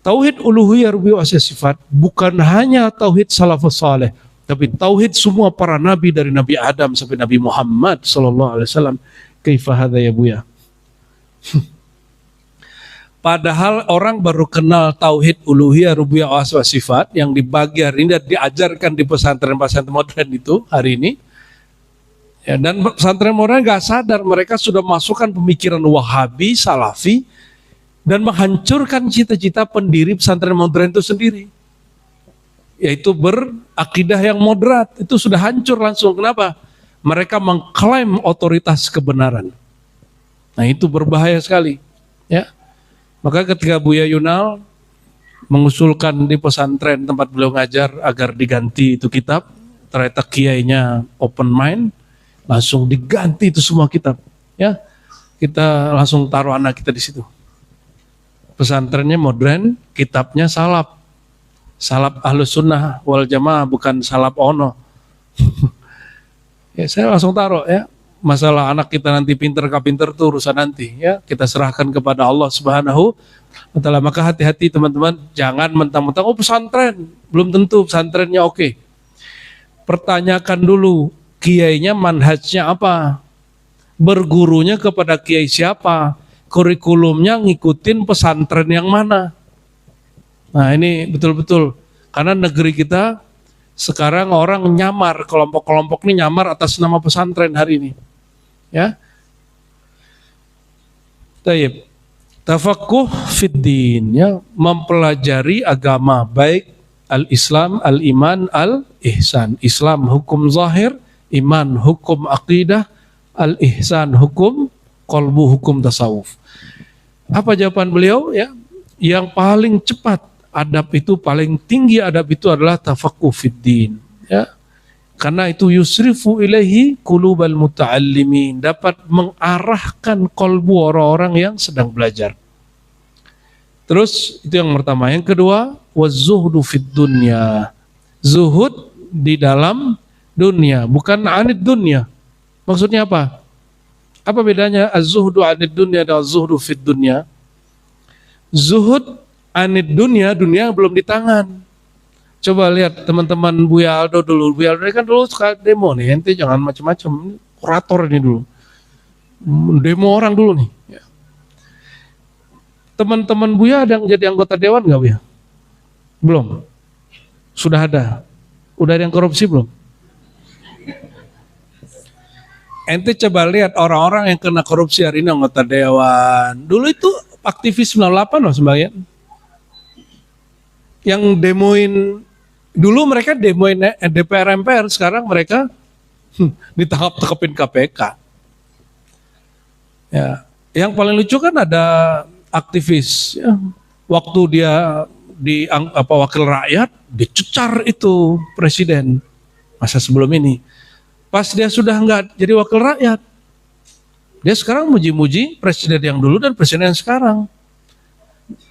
Tauhid uluhiyah rububiyah asma sifat bukan hanya tauhid salafus saleh, tapi tauhid semua para nabi dari Nabi Adam sampai Nabi Muhammad sallallahu alaihi wasallam. Kaifa hadza ya buya? Padahal orang baru kenal tauhid uluhiyah rububiyah asma sifat yang dibagi hari ini dan diajarkan di pesantren-pesantren modern itu hari ini. Ya, dan pesantren modern nggak sadar mereka sudah masukkan pemikiran Wahabi, Salafi, dan menghancurkan cita-cita pendiri pesantren modern itu sendiri. Yaitu berakidah yang moderat, itu sudah hancur langsung. Kenapa? Mereka mengklaim otoritas kebenaran. Nah itu berbahaya sekali. Ya. Maka ketika Buya Yunal mengusulkan di pesantren tempat beliau ngajar agar diganti itu kitab, ternyata kiainya open mind, langsung diganti itu semua kitab. Ya, kita langsung taruh anak kita di situ. Pesantrennya modern, kitabnya salaf. Salaf Ahlus Sunnah wal Jamaah, bukan salaf ono. Ya, saya langsung taruh ya. Masalah anak kita nanti pinter gak pinter itu urusan nanti ya, kita serahkan kepada Allah Subhanahu wa ta'ala. Maka hati-hati teman-teman, jangan mentang-mentang oh pesantren, belum tentu pesantrennya oke. Pertanyakan dulu kiainya manhajnya apa, Bergurunya kepada kiai siapa? Kurikulumnya ngikutin pesantren yang mana? Nah ini betul-betul, karena negeri kita sekarang orang nyamar, kelompok-kelompok ini nyamar atas nama pesantren hari ini. Ya. Taib. Tafaqquh fiddin, ya, mempelajari agama, baik al-Islam, al-iman, al-ihsan. Islam hukum zahir, iman hukum akidah, al-ihsan hukum qalbu, hukum tasawuf. Apa jawaban beliau? Ya, yang paling cepat adab itu, paling tinggi adab itu adalah tafaqquh fiddin, ya. Karena itu yusrifu ilaihi qulubal muta'allimin, dapat mengarahkan kolbu orang-orang yang sedang belajar. Terus itu yang pertama. Yang kedua, wazuhdu fid dunya, zuhud di dalam dunia, bukan anid dunya. Maksudnya apa? Apa bedanya az-zuhdu anid dunya dan az-zuhdu fid dunya? Zuhud anid dunia, dunia belum di tangan. Coba lihat teman-teman Buya Aldo dulu. Buya Aldo kan dulu suka demo nih. Ente jangan macam-macam. Kurator ini dulu. Demo orang dulu nih. Ya. Teman-teman Buya ada yang jadi anggota dewan nggak Buya? Belum. Sudah ada. Udah ada yang korupsi belum? Ente coba lihat orang-orang yang kena korupsi hari ini anggota dewan. Dulu itu aktivis 98 loh sebagian. Yang demoin, dulu mereka demoin DPR MPR, sekarang mereka ditangkap-tangkapin KPK. Ya, yang paling lucu kan ada aktivis, ya, waktu dia wakil rakyat dicecar itu presiden masa sebelum ini. Pas dia sudah enggak jadi wakil rakyat, dia sekarang muji-muji presiden yang dulu dan presiden yang sekarang.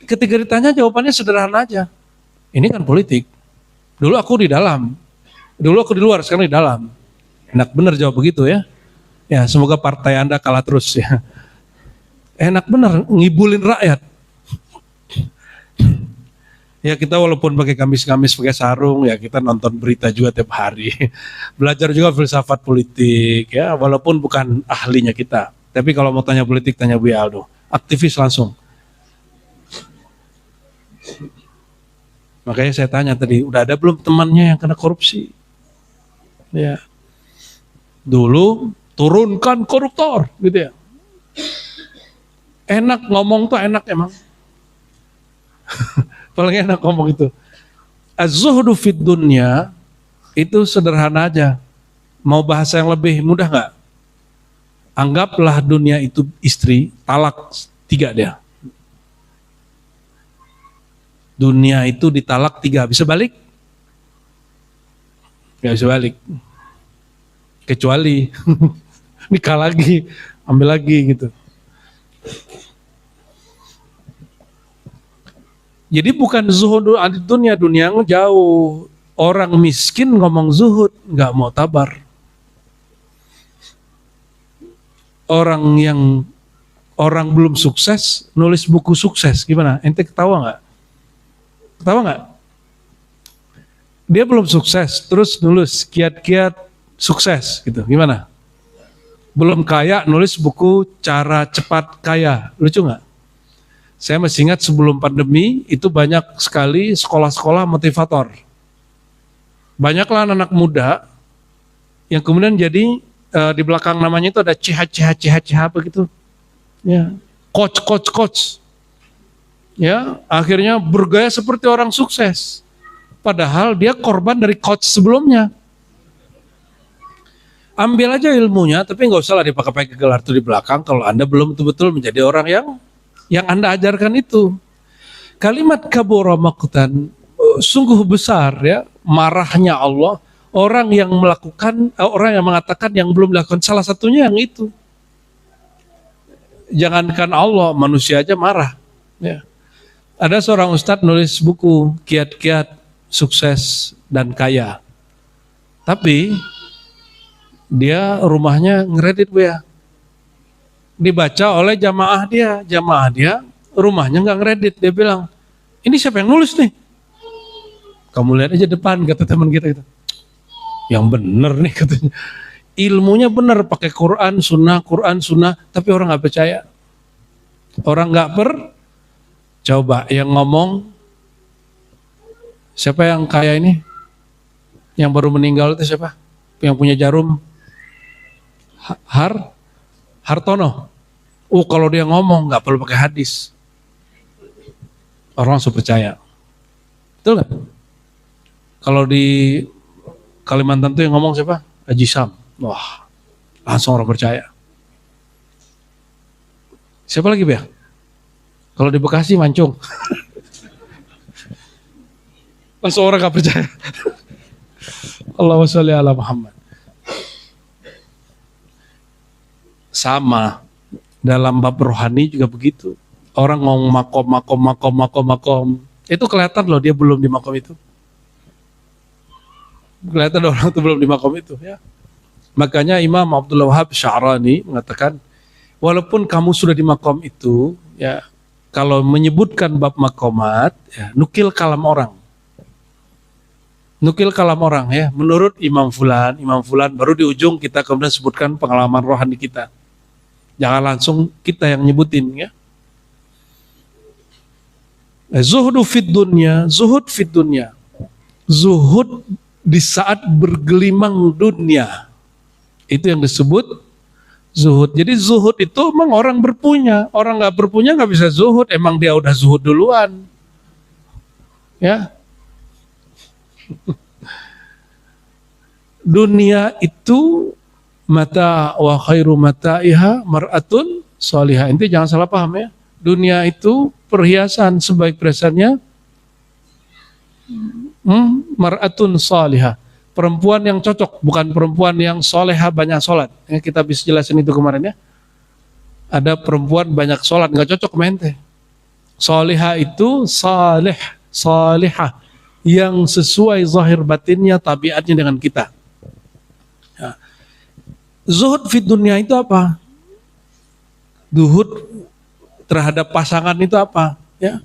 Ketika ditanya jawabannya sederhana aja. Ini kan politik. Dulu aku di dalam. Dulu aku di luar, sekarang di dalam. Enak bener jawab begitu ya. Ya, semoga partai Anda kalah terus ya. Enak bener ngibulin rakyat. Ya kita walaupun pakai kamis-kamis, pakai sarung, ya kita nonton berita juga tiap hari. Belajar juga filsafat politik ya, walaupun bukan ahlinya kita. Tapi kalau mau tanya politik, tanya Buya Aldo. Aktivis langsung. Makanya saya tanya tadi, udah ada belum temannya yang kena korupsi? Ya. Dulu turunkan koruptor, gitu ya. Enak ngomong tuh, enak emang. Paling enak ngomong itu. Az-zuhdu fid dunya itu sederhana aja. Mau bahasa yang lebih mudah nggak? Anggaplah dunia itu istri, talak 3 dia. Dunia itu ditalak 3, bisa balik? Gak bisa balik. Kecuali nikah lagi, ambil lagi gitu. Jadi bukan zuhud di dunia yang jauh. Orang miskin ngomong zuhud, gak mau tabar. Orang belum sukses nulis buku sukses, gimana? Ente ketawa nggak? Ketawa nggak? Dia belum sukses, terus nulis kiat-kiat sukses, gitu. Gimana? Belum kaya, nulis buku cara cepat kaya. Lucu nggak? Saya masih ingat sebelum pandemi itu banyak sekali sekolah-sekolah motivator. Banyaklah anak muda yang kemudian jadi di belakang namanya itu ada CH begitu. Ya, coach. Ya, akhirnya bergaya seperti orang sukses. Padahal dia korban dari coach sebelumnya. Ambil aja ilmunya, tapi nggak usah lah dipakai gelar itu di belakang kalau Anda belum betul-betul menjadi orang yang Anda ajarkan itu. Kalimat kabura maqtan, sungguh besar ya marahnya Allah orang yang mengatakan yang belum dilakukan, salah satunya yang itu. Jangankan Allah, manusia aja marah. Ya. Ada seorang ustadz nulis buku kiat-kiat sukses dan kaya. Tapi dia rumahnya ngeredit ya. Dibaca oleh jamaah dia rumahnya nggak ngeredit. Dia bilang, ini siapa yang nulis nih? Kamu lihat aja depan, kata teman kita gitu. Yang bener nih katanya. ilmunya benar, pakai Quran Sunnah, tapi orang nggak percaya. Orang nggak coba yang ngomong siapa yang kaya ini? Yang baru meninggal itu siapa? Yang punya jarum? Hartono. Oh, kalau dia ngomong nggak perlu pakai hadis, orang langsung percaya. Betul nggak? Kalau di Kalimantan tuh yang ngomong siapa? Haji Sam. Wah, langsung orang percaya. Siapa lagi, Bang? Kalau di Bekasi Mancung. Langsung orang gak percaya. Allahumma sholli ala Muhammad. Sama dalam bab rohani juga begitu. Orang ngomong makom. Itu kelihatan loh dia belum di makom itu. Kelihatan orang itu belum di makom itu, ya. Makanya Imam Abdullah Wahab Sya'rani mengatakan, walaupun kamu sudah di makom itu, ya, kalau menyebutkan bab makomat, ya, nukil kalam orang, ya. Menurut Imam Fulan, baru di ujung kita kemudian sebutkan pengalaman rohani kita. Jangan langsung kita yang nyebutin, ya. Zuhud fit dunya. Zuhud di saat bergelimang dunia. Itu yang disebut zuhud. Jadi zuhud itu memang orang berpunya. Orang nggak berpunya nggak bisa zuhud. Emang dia udah zuhud duluan. Ya. Dunia itu mata wa khairu mataiha mar'atun salihah. Inti jangan salah paham, ya. Dunia itu perhiasan, sebaik perhiasannya mar'atun salihah. Perempuan yang cocok, bukan perempuan yang soleha banyak sholat. Ya, kita bisa jelasin itu kemarin, ya. Ada perempuan banyak sholat, nggak cocok mente. Soleha itu salihah, yang sesuai zahir batinnya, tabiatnya dengan kita. Ya. Zuhud fit dunia itu apa? Zuhud terhadap pasangan itu apa? Ya.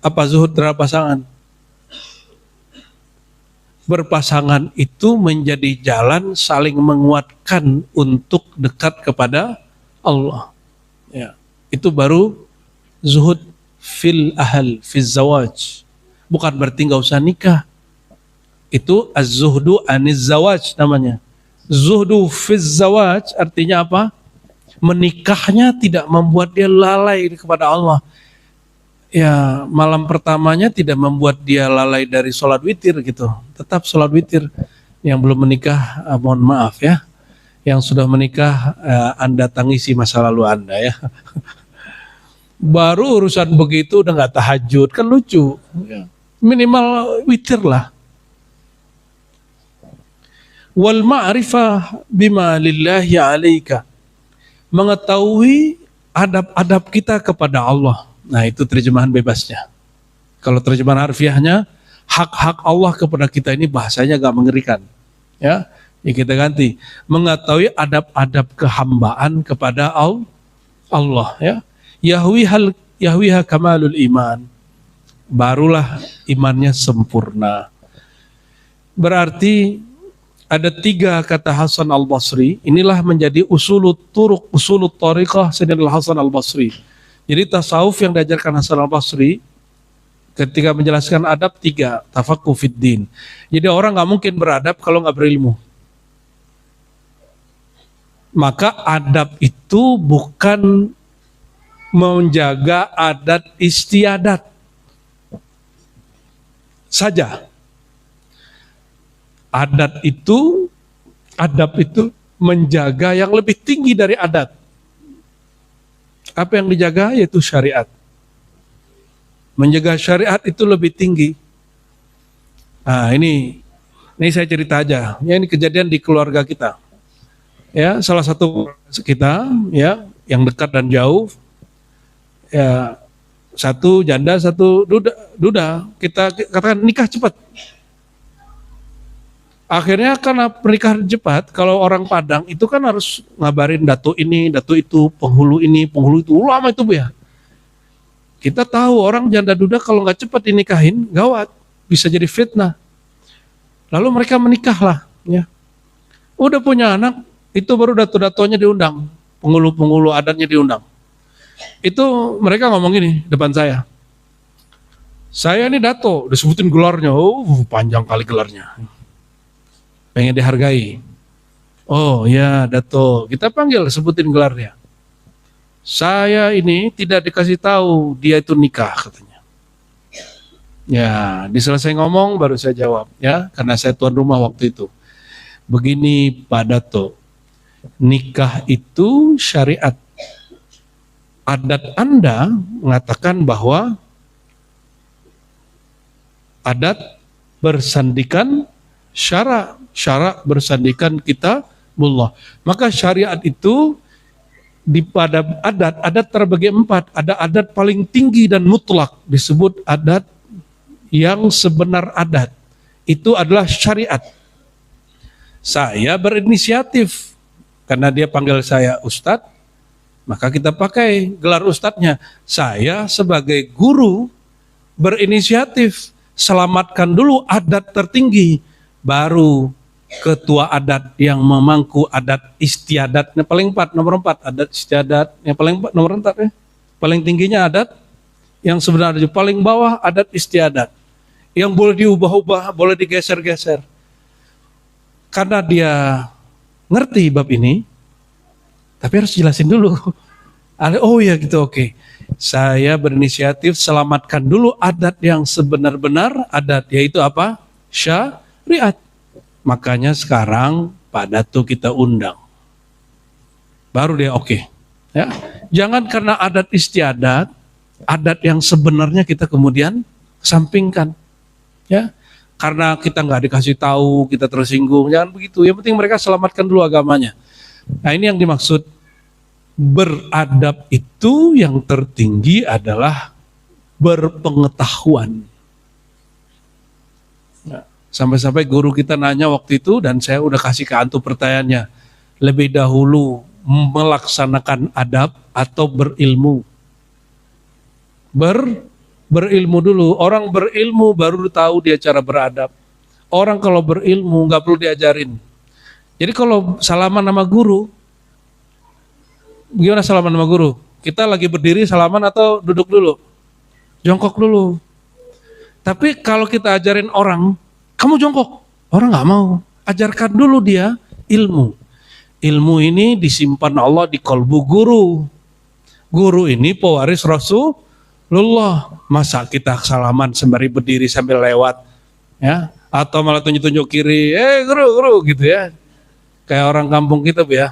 Apa zuhud terhadap pasangan? Berpasangan itu menjadi jalan saling menguatkan untuk dekat kepada Allah. Ya, itu baru zuhud fil zawaj. Bukan berarti nggak usah nikah. Itu az-zuhdu aniz zawaj namanya. Zuhdu fiz zawaj artinya apa? Menikahnya tidak membuat dia lalai kepada Allah. Ya, malam pertamanya tidak membuat dia lalai dari sholat witir gitu. Tetap sholat witir. Yang belum menikah, mohon maaf, ya. Yang sudah menikah, Anda tangisi masa lalu Anda, ya. Baru urusan begitu udah nggak tahajud, kan lucu. Ya. Minimal witir lah. Wal ma'rifah bima lillahi alaika. Mengetahui adab-adab kita kepada Allah. Nah, itu terjemahan bebasnya. Kalau terjemahan harfiahnya, hak-hak Allah kepada kita ini bahasanya agak mengerikan. Ya, kita ganti. Mengetahui adab-adab kehambaan kepada Allah. Ya, yahwiha kamalul iman. Barulah imannya sempurna. Berarti ada 3 kata Hasan al-Basri. Inilah menjadi usulut tariqah Sayyidina Hasan al-Basri. Jadi tasawuf yang diajarkan Hasan al-Basri ketika menjelaskan adab 3, tafaqquh fid din. Jadi orang nggak mungkin beradab kalau nggak berilmu. Maka adab itu bukan menjaga adat istiadat saja. Adab itu menjaga yang lebih tinggi dari adat. Apa yang dijaga? Yaitu syariat. Menjaga syariat itu lebih tinggi. Nah, ini saya cerita aja. Ya, ini kejadian di keluarga kita. Ya, salah satu kita, ya, yang dekat dan jauh. Ya, satu janda, satu duda. Kita katakan nikah cepat. Akhirnya karena pernikahan cepat, kalau orang Padang itu kan harus ngabarin datu ini, datu itu, penghulu ini, penghulu itu, lama itu, Bu, ya. Kita tahu orang janda duda kalau nggak cepat dinikahin, gawat, bisa jadi fitnah. Lalu mereka menikahlah, ya. Udah punya anak, itu baru dato-datonya diundang, penghulu-penghulu adatnya diundang. Itu mereka ngomong gini depan saya ini dato, disebutin gelarnya, panjang kali gelarnya. Pengen dihargai. Oh ya dato, kita panggil, sebutin gelarnya. Saya ini tidak dikasih tahu dia itu nikah katanya. Ya, diselesai ngomong baru saya jawab ya, karena saya tuan rumah waktu itu. Begini Pak Dato, nikah itu syariat. Adat Anda mengatakan bahwa adat bersandikan syara, syara bersandikan kitabullah. Maka syariat itu pada adat terbagi 4. Ada adat paling tinggi dan mutlak, disebut adat yang sebenar adat. Itu adalah syariat. Saya berinisiatif karena dia panggil saya ustadz, maka kita pakai gelar ustadznya. Saya sebagai guru berinisiatif, selamatkan dulu adat tertinggi, baru ketua adat yang memangku adat istiadatnya paling 4, nomor 4 adat istiadat yang paling 4, nomor 4 ya. Paling tingginya adat, yang sebenarnya paling bawah adat istiadat. Yang boleh diubah-ubah, boleh digeser-geser. Karena dia ngerti bab ini, tapi harus jelasin dulu. Oh ya gitu, oke. Saya berinisiatif selamatkan dulu adat yang sebenar-benar adat, yaitu apa? Syariat. Makanya sekarang Pak Dato kita undang. Baru dia oke. Ya. Jangan karena adat istiadat, adat yang sebenarnya kita kemudian sampingkan. Ya. Karena kita nggak dikasih tahu, kita tersinggung. Jangan begitu. Yang penting mereka selamatkan dulu agamanya. Nah ini yang dimaksud. Beradab itu yang tertinggi adalah berpengetahuan. Nah, sampai-sampai guru kita nanya waktu itu, dan saya udah kasih ke antum pertanyaannya. Lebih dahulu melaksanakan adab atau berilmu? Berilmu dulu. Orang berilmu baru tahu dia cara beradab. Orang kalau berilmu nggak perlu diajarin. Jadi kalau salaman sama guru, gimana salaman sama guru? Kita lagi berdiri salaman atau duduk dulu? Jongkok dulu. Tapi kalau kita ajarin orang, kamu jongkok, orang nggak mau. Ajarkan dulu dia ilmu. Ilmu ini disimpan Allah di kolbu guru. Guru ini pewaris Rasulullah. Masa kita salaman sembari berdiri sambil lewat, ya? Atau malah tunjuk-tunjuk kiri, guru gitu ya? Kayak orang kampung kita Bu ya.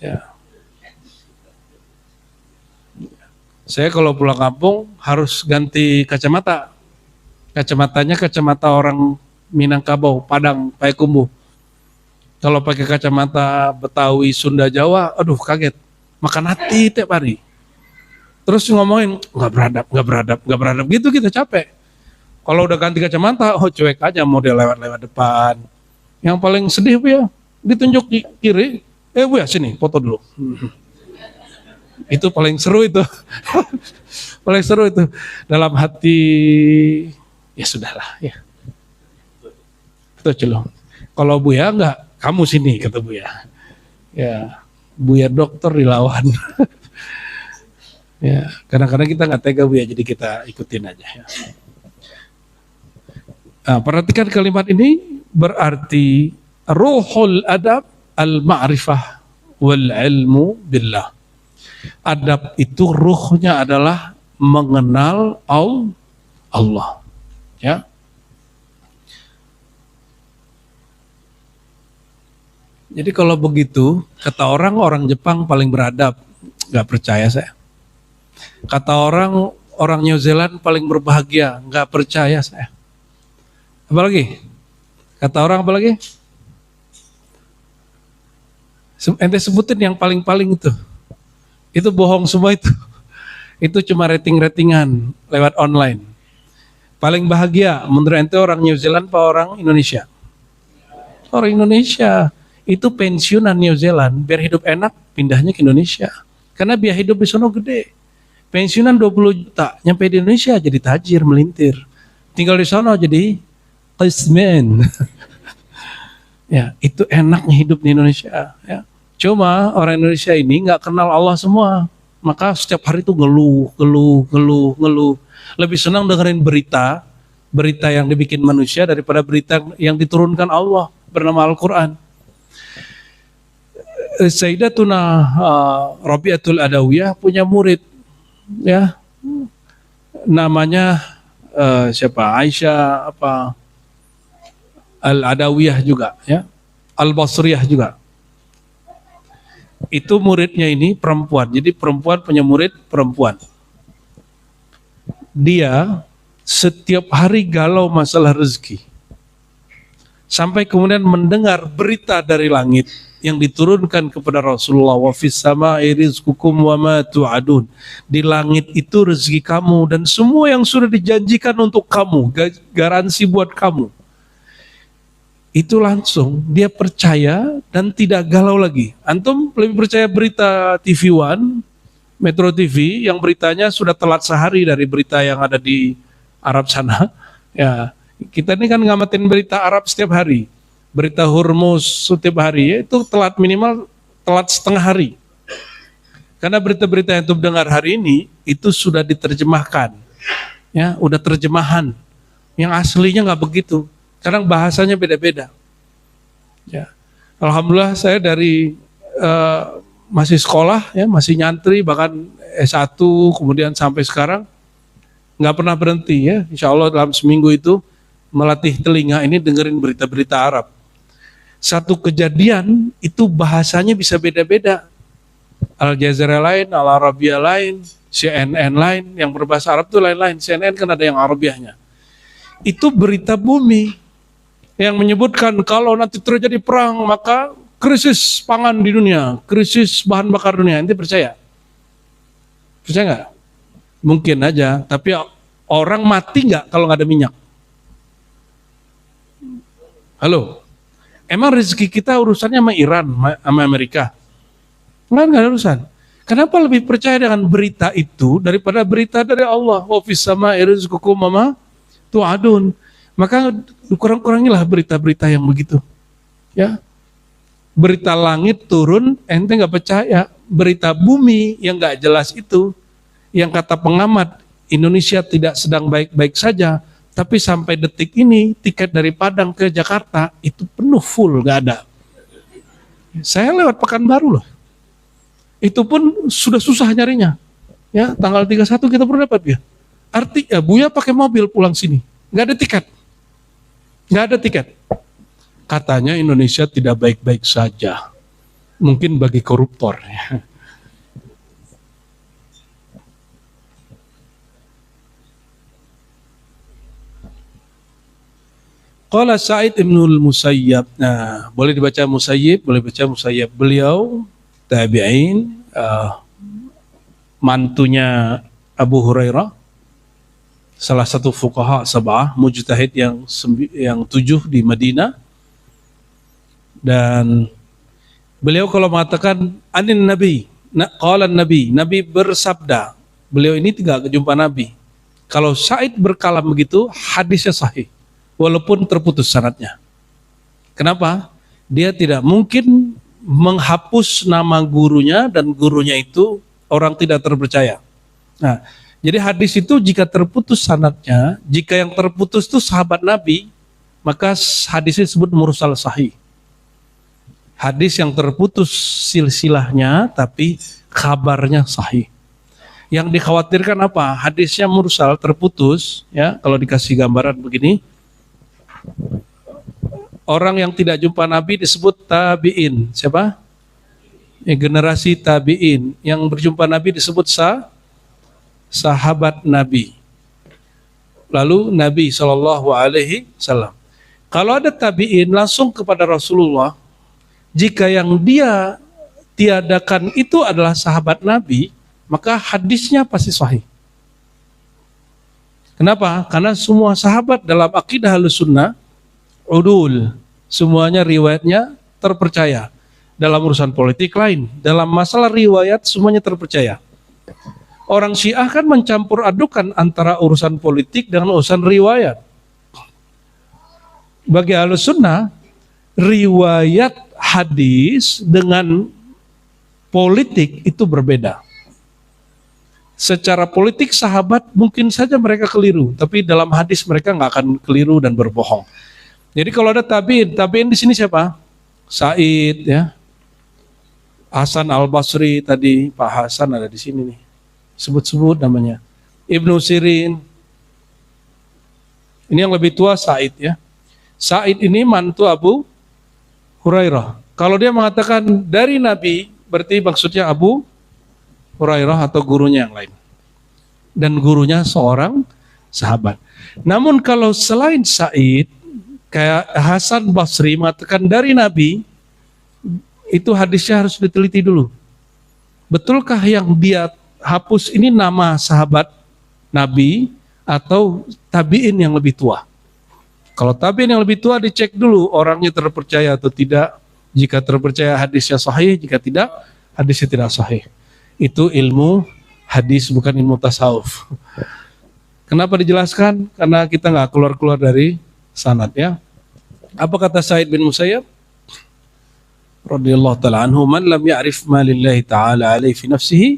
Ya. Saya kalau pulang kampung harus ganti kacamata. Kacamatanya kacamata orang Minangkabau, Padang, Payakumbuh. Kalau pakai kacamata Betawi, Sunda, Jawa, aduh kaget. Makan hati tiap hari. Terus ngomongin, nggak beradab. Gitu kita capek. Kalau udah ganti kacamata, cuek aja mau dia lewat depan. Yang paling sedih Bu ya, ditunjuk di kiri, Bu ya sini, foto dulu. Itu paling seru itu. Paling seru itu. Dalam hati, ya sudahlah ya. Itu celok. Kalau Buya enggak, kamu sini kata Buya. Ya, Buya dokter dilawan. Ya, kadang-kadang kita nggak tega Buya, jadi kita ikutin aja ya. Nah, perhatikan kalimat ini berarti ruhul adab al-ma'rifah wal ilmu billah. Adab itu ruhnya adalah mengenal Allah. Ya. Jadi kalau begitu, kata orang Jepang paling beradab, nggak percaya saya. Kata orang New Zealand paling berbahagia, nggak percaya saya. Apalagi? Kata orang apalagi? Ente sebutin yang paling-paling itu. Itu bohong semua itu. Itu cuma rating-ratingan lewat online. Paling bahagia menurut ente orang New Zealand apa orang Indonesia? Orang Indonesia. Itu pensiunan New Zealand biar hidup enak pindahnya ke Indonesia. Karena biaya hidup di sono gede. Pensiunan 20 juta, nyampe di Indonesia jadi tajir melintir. Tinggal di sono jadi qismen. Ya, itu enaknya hidup di Indonesia. Ya. Cuma orang Indonesia ini nggak kenal Allah semua. Maka setiap hari itu ngeluh. Lebih senang dengerin berita yang dibikin manusia daripada berita yang diturunkan Allah bernama Al-Quran. Sayyidatuna Rabi'atul Adawiyah punya murid, ya, namanya siapa? Aisyah Al-Adawiyah juga, ya, Al-Basriyah juga. Itu muridnya ini perempuan, jadi perempuan punya murid perempuan. Dia setiap hari galau masalah rezeki. Sampai kemudian mendengar berita dari langit yang diturunkan kepada Rasulullah, wa fis sama'i rizqukum wa ma tu'adun. Di langit itu rezeki kamu dan semua yang sudah dijanjikan untuk kamu, garansi buat kamu. Itu langsung dia percaya dan tidak galau lagi. Antum lebih percaya berita TV One, Metro TV yang beritanya sudah telat sehari dari berita yang ada di Arab sana. Ya, kita ini kan ngamatin berita Arab setiap hari. Berita Hormuz setiap hari, ya, itu telat minimal telat setengah hari. Karena berita-berita yang antum dengar hari ini itu sudah diterjemahkan. Ya, udah terjemahan. Yang aslinya nggak begitu. Kadang bahasanya beda-beda. Ya. Alhamdulillah saya dari masih sekolah, ya, masih nyantri, bahkan S1 kemudian sampai sekarang nggak pernah berhenti, ya. Insya Allah dalam seminggu itu melatih telinga ini dengerin berita-berita Arab. Satu kejadian itu bahasanya bisa beda-beda. Al Jazeera lain, Al Arabiya lain, CNN lain, yang berbahasa Arab itu lain-lain. CNN kan ada yang Arabiahnya. Itu berita bumi yang menyebutkan kalau nanti terjadi perang maka krisis pangan di dunia, krisis bahan bakar dunia. Ente percaya? Percaya nggak? Mungkin aja, tapi orang mati nggak kalau nggak ada minyak? Halo? Emang rezeki kita urusannya sama Iran, sama Amerika? Nggak ada urusan. Kenapa lebih percaya dengan berita itu daripada berita dari Allah? Wa fis sama'i rizqukum wa ma tu'adun. Maka kurang-kurangilah berita-berita yang begitu. Ya. Berita langit turun, ente nggak percaya. Berita bumi yang nggak jelas itu, yang kata pengamat Indonesia tidak sedang baik-baik saja. Tapi sampai detik ini tiket dari Padang ke Jakarta itu penuh full, nggak ada. Saya lewat Pekanbaru loh. Itu pun sudah susah nyarinya. Ya, tanggal 31 kita baru dapat ya. Artinya Buya pakai mobil pulang sini, nggak ada tiket. Nggak ada tiket. Katanya Indonesia tidak baik-baik saja. Mungkin bagi koruptor. Ya. Qala Sa'id ibnul Musayyab. Nah, boleh dibaca Musayyib, boleh baca Musayyab. Beliau tabi'in, mantunya Abu Hurairah, salah satu fuqaha sab'ah, mujtahid yang 7 di Madinah. Dan beliau kalau mengatakan anin Nabi, qala Nabi bersabda. Beliau ini tidak jumpa Nabi. Kalau Sa'id berkalam begitu, hadisnya sahih. Walaupun terputus sanadnya. Kenapa? Dia tidak mungkin menghapus nama gurunya dan gurunya itu orang tidak terpercaya. Nah, jadi hadis itu jika terputus sanadnya, jika yang terputus itu sahabat Nabi, maka hadisnya disebut mursal sahih. Hadis yang terputus silsilahnya tapi kabarnya sahih. Yang dikhawatirkan apa? Hadisnya mursal terputus, ya, kalau dikasih gambaran begini. Orang yang tidak jumpa Nabi disebut tabi'in. Siapa? Generasi tabi'in. Yang berjumpa Nabi disebut sahabat Nabi. Lalu Nabi SAW. Kalau ada tabi'in langsung kepada Rasulullah, jika yang dia tiadakan itu adalah sahabat Nabi, maka hadisnya pasti sahih. Kenapa? Karena semua sahabat dalam akidah Ahlussunnah udul, semuanya riwayatnya terpercaya. Dalam urusan politik lain, dalam masalah riwayat semuanya terpercaya. Orang Syiah kan mencampur adukan antara urusan politik dengan urusan riwayat. Bagi Ahlussunnah, riwayat hadis dengan politik itu berbeda. Secara politik sahabat mungkin saja mereka keliru, tapi dalam hadis mereka nggak akan keliru dan berbohong. Jadi kalau ada tabiin di sini siapa? Said ya, Hasan Al Basri tadi, Pak Hasan ada di sini nih, sebut-sebut namanya. Ibnu Sirin, ini yang lebih tua Said ya. Said ini mantu Abu Hurairah. Kalau dia mengatakan dari Nabi, berarti maksudnya Abu Hurairah atau gurunya yang lain. Dan gurunya seorang sahabat. Namun kalau selain Said, kayak Hasan Basri mengatakan dari Nabi, itu hadisnya harus diteliti dulu. Betulkah yang dia hapus ini nama sahabat Nabi atau tabiin yang lebih tua? Kalau tabiin yang lebih tua dicek dulu orangnya terpercaya atau tidak. Jika terpercaya hadisnya sahih, jika tidak hadisnya tidak sahih. Itu ilmu hadis, bukan ilmu tasawuf. Kenapa dijelaskan? Karena kita nggak keluar-keluar dari sanad ya. Apa kata Sa'id bin Musayyab radhiyallahu taala anhu, man lam ya'rif ma lillahi ta'ala alaihi fi nafsihi,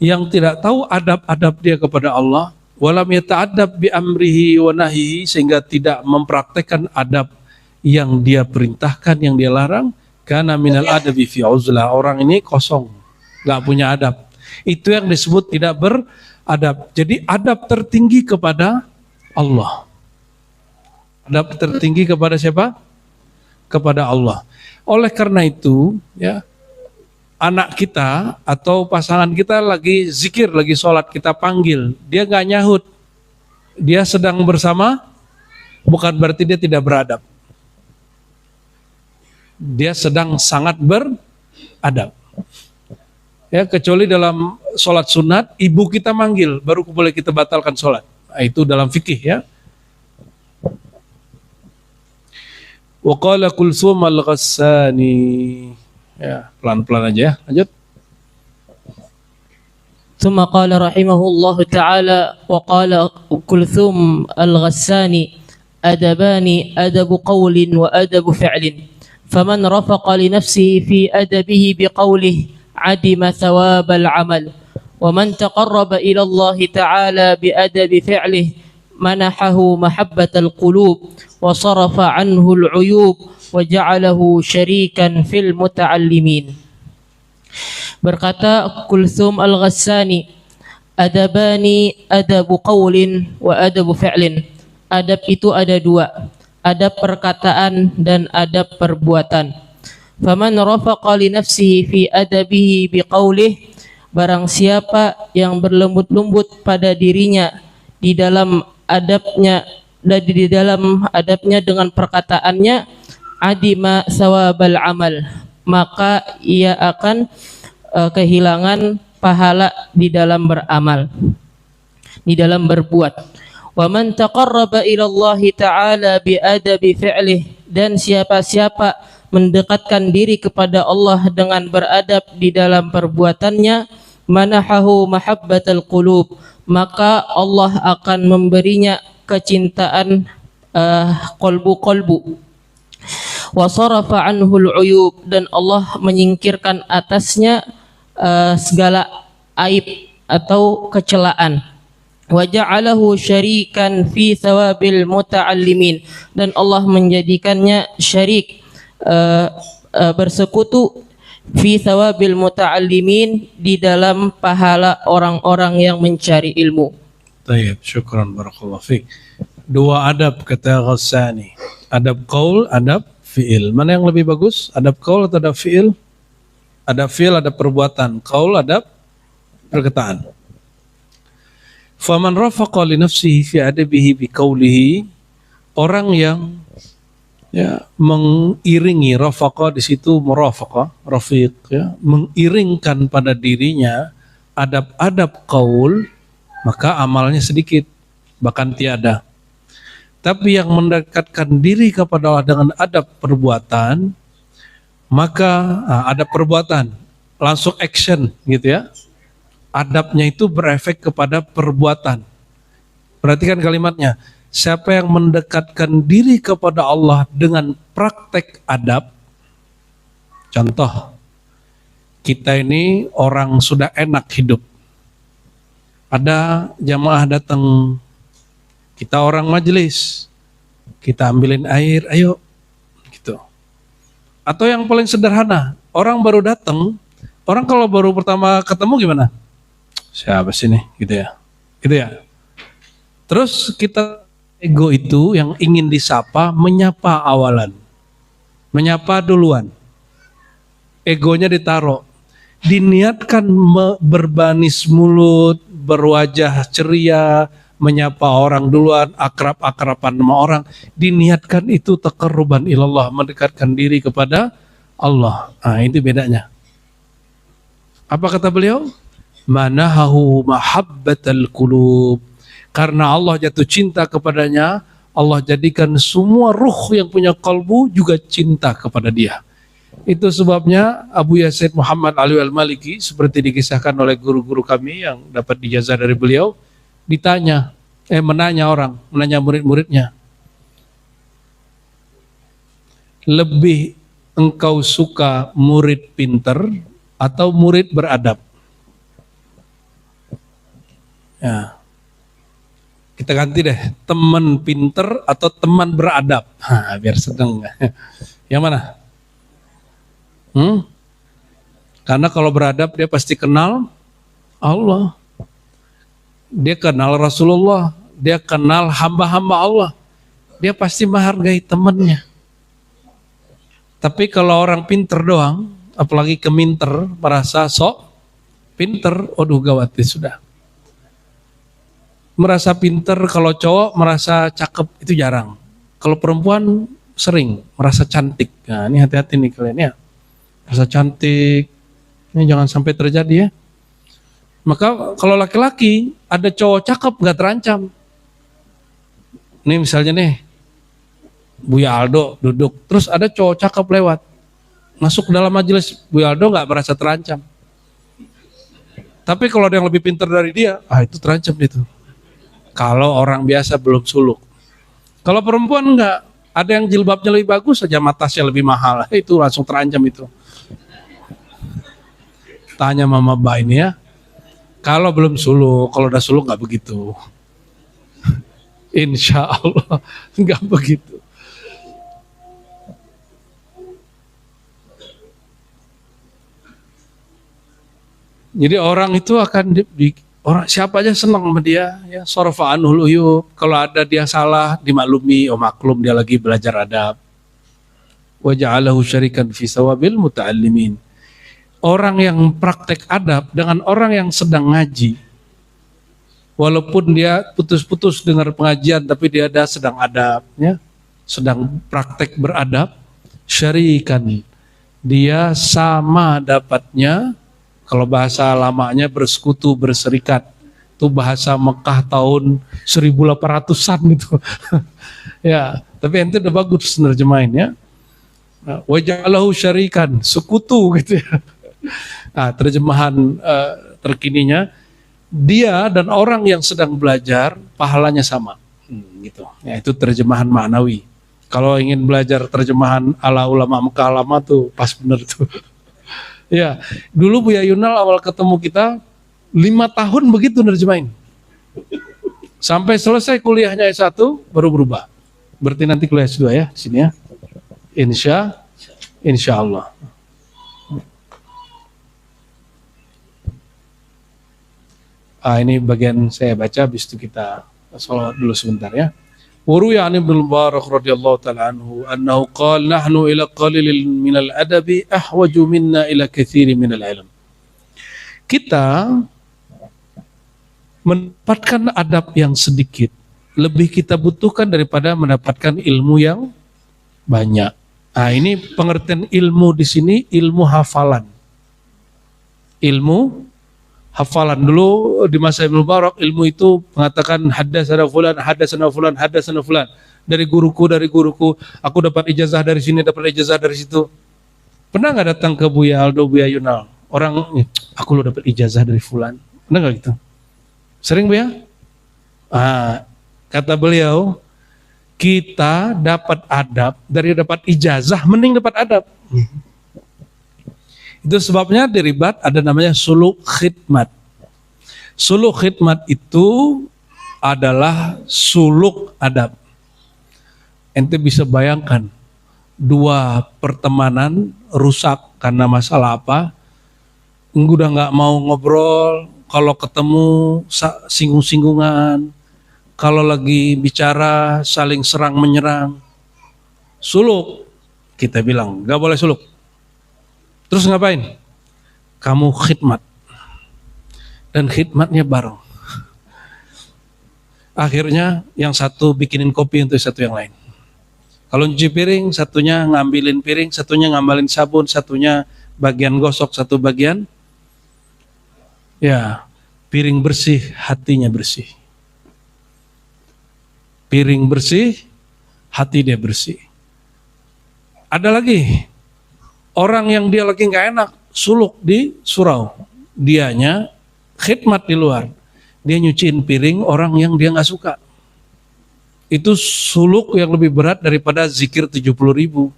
yang tidak tahu adab-adab dia kepada Allah, walam yata'addab bi amrihi wa nahyihi, sehingga tidak mempraktekkan adab yang dia perintahkan, yang dia larang, kana minal adabi fi uzlah, orang ini kosong, nggak punya adab. Itu yang disebut tidak beradab. Jadi adab tertinggi kepada Allah. Adab tertinggi kepada siapa? Kepada Allah. Oleh karena itu, ya, anak kita atau pasangan kita lagi zikir, lagi sholat, kita panggil, dia nggak nyahut, dia sedang bersama, bukan berarti dia tidak beradab. Dia sedang sangat beradab. Ya, kecuali dalam sholat sunat, ibu kita manggil, baru boleh kita batalkan sholat. Nah, itu dalam fikih ya. Wa qala Kulsum al-Ghassani. Ya, pelan-pelan aja ya. Lanjut. ثم قال رحمه الله تعالى وقال كلثوم الغساني أدبان أدب قول وأدب فعل فمن رفق لنفسه في أدبه بقوله عدم ثواب العمل ومن تقرب إلى الله تعالى بأدب فعله منحه محبة القلوب وصرف عنه العيوب وجعله شريكا في المتعلمين. Berkata Kulsum al-Ghassani, adabani adabu qawlin wa adabu fi'lin. Adab itu ada dua, adab perkataan dan adab perbuatan. Faman rafaqa li nafsihi fi adabihi biqaulih, barang siapa yang berlembut-lembut pada dirinya di dalam adabnya dan di dalam adabnya dengan perkataannya, adima sawabal amal, maka ia akan kehilangan pahala di dalam beramal, di dalam berbuat. Wa man taqarraba ila Allah Ta'ala bi adabi fi'lih, dan siapa-siapa mendekatkan diri kepada Allah dengan beradab di dalam perbuatannya, manahahu mahabbatal qulub, maka Allah akan memberinya kecintaan kolbu-kolbu. Wa sarafa anhul uyub, dan Allah menyingkirkan atasnya segala aib atau kecelaan. Wa ja'alahu syarikan fi thawabil muta'allimin, dan Allah menjadikannya syarik, bersekutu fi thawabil muta'allimin, di dalam pahala orang-orang yang mencari ilmu. Tayyib, syukran, barakallahu fiik. Dua adab kata Ghassani, adab qaul, adab fi'il. Mana yang lebih bagus? Adab qaul atau adab fi'il? Adab fi'il, adab perbuatan. Qaul, adab perkataan. Faman rafaqa li nafsihi fi adabihi bi qawlihi, orang yang ya mengiringi, rafaqa di situ murafaqa, rafiq ya, mengiringkan pada dirinya adab-adab qaul, maka amalnya sedikit, bahkan tiada. Tapi yang mendekatkan diri kepada Allah dengan adab perbuatan, maka adab perbuatan langsung action gitu ya. Adabnya itu berefek kepada perbuatan. Perhatikan kalimatnya. siapa yang mendekatkan diri kepada Allah dengan praktek adab. Contoh, kita ini orang sudah enak hidup. Ada jamaah datang, kita orang majelis, kita ambilin air, ayo, gitu. Atau yang paling sederhana, orang baru datang, orang kalau baru pertama ketemu gimana? Siapa sih nih, gitu ya, gitu ya. Terus kita ego itu yang ingin disapa, menyapa awalan, menyapa duluan. Egonya ditaruh, diniatkan berbanis mulut, berwajah ceria, menyapa orang duluan, akrab-akraban sama orang, diniatkan itu taqarruban ilallah, mendekatkan diri kepada Allah. Nah, itu bedanya. Apa kata beliau? Manahahu mahabbatal qulub. Karena Allah jatuh cinta kepadanya, Allah jadikan semua ruh yang punya kalbu juga cinta kepada dia. Itu sebabnya Abu Yazid Muhammad Ali Al-Maliki, seperti dikisahkan oleh guru-guru kami yang dapat ijazah dari beliau, menanya murid-muridnya, lebih engkau suka murid pinter atau murid beradab? Ya, kita ganti deh, teman pinter atau teman beradab. Biar sedang. Yang mana? Karena kalau beradab dia pasti kenal Allah, dia kenal Rasulullah, dia kenal hamba-hamba Allah, dia pasti menghargai temannya. Tapi kalau orang pinter doang, apalagi keminter, merasa sok pinter, waduh gawat sudah. Merasa pinter kalau cowok, merasa cakep itu jarang. Kalau perempuan sering merasa cantik. Nah ini hati-hati nih kalian ya. Rasa cantik, ini jangan sampai terjadi ya. Maka kalau laki-laki ada cowok cakep gak terancam. Nih misalnya nih, Buya Aldo duduk, terus ada cowok cakep lewat, masuk ke dalam majelis, Buya Aldo gak merasa terancam. Tapi kalau ada yang lebih pintar dari dia, itu terancam itu. Kalau orang biasa belum suluk. Kalau perempuan enggak, ada yang jilbabnya lebih bagus saja, matasnya lebih mahal, itu langsung terancam itu. Tanya mama Mbak ini ya, kalau belum suluk, kalau udah suluk nggak begitu. Insya Allah nggak begitu. Jadi orang itu akan orang siapa aja senang sama dia, ya sorfa anhul uyub. Kalau ada dia salah dimaklumi, maklum dia lagi belajar adab. Wa ja'alahu syarikan fi sawabil muta'allimin. Orang yang praktek adab dengan orang yang sedang ngaji, walaupun dia putus-putus dengar pengajian, tapi dia ada sedang adab, ya, sedang praktek beradab, syarikan, dia sama dapatnya. Kalau bahasa lamanya bersekutu, berserikat, itu bahasa Mekah tahun 1800-an itu. Ya, tapi ente udah bagus nerjemahin ya. Wa ja'alahu syarikan, sekutu gitu ya. Nah, terjemahan terkininya, dia dan orang yang sedang belajar pahalanya sama, gitu. Ya, itu terjemahan maknawi. Kalau ingin belajar terjemahan ala ulama Mekah lama tuh pas bener tuh. Ya, dulu Buya Yunal awal ketemu kita 5 tahun begitu nerjemahin. Sampai selesai kuliahnya S1 baru berubah. Berarti nanti kuliah S2 ya di sini ya. Insya Allah. Ini bagian saya baca, habis itu kita sholawat dulu sebentar ya. Waruya an Ibnu Mubarak radhiyallahu ta'ala anhu annahu qala nahnu ila qalilin minal adabi ahwaju minna ila katsirin minal ilm. Kita mendapatkan adab yang sedikit lebih kita butuhkan daripada mendapatkan ilmu yang banyak. Ini pengertian ilmu di sini, ilmu hafalan. Ilmu hafalan. Dulu di masa Ibnu Mubarak, ilmu itu mengatakan haddatsana fulan, haddatsana fulan, haddatsana fulan. Dari guruku, aku dapat ijazah dari sini, dapat ijazah dari situ. Pernah nggak datang ke Buya Aldo, Buya Yunal? Orang, aku lo dapat ijazah dari fulan. Pernah nggak gitu? Sering Buya? Kata beliau, kita dapat adab dari dapat ijazah, mending dapat adab. Itu sebabnya di ribat ada namanya suluk khidmat. Suluk khidmat itu adalah suluk adab. Ente bisa bayangkan, dua pertemanan rusak karena masalah apa? Udah nggak mau ngobrol, kalau ketemu singgung-singgungan, kalau lagi bicara saling serang menyerang. Suluk, kita bilang nggak boleh suluk. Terus ngapain? Kamu khidmat. Dan khidmatnya bareng. Akhirnya yang satu bikinin kopi untuk satu yang lain. Kalau nyuci piring, satunya ngambilin piring, satunya ngambilin sabun, satunya bagian gosok, satu bagian. Ya, piring bersih, hatinya bersih. Piring bersih, hati dia bersih. Ada lagi orang yang dia lagi nggak enak, suluk di surau. Dianya khidmat di luar. Dia nyuciin piring orang yang dia nggak suka. Itu suluk yang lebih berat daripada zikir 70.000.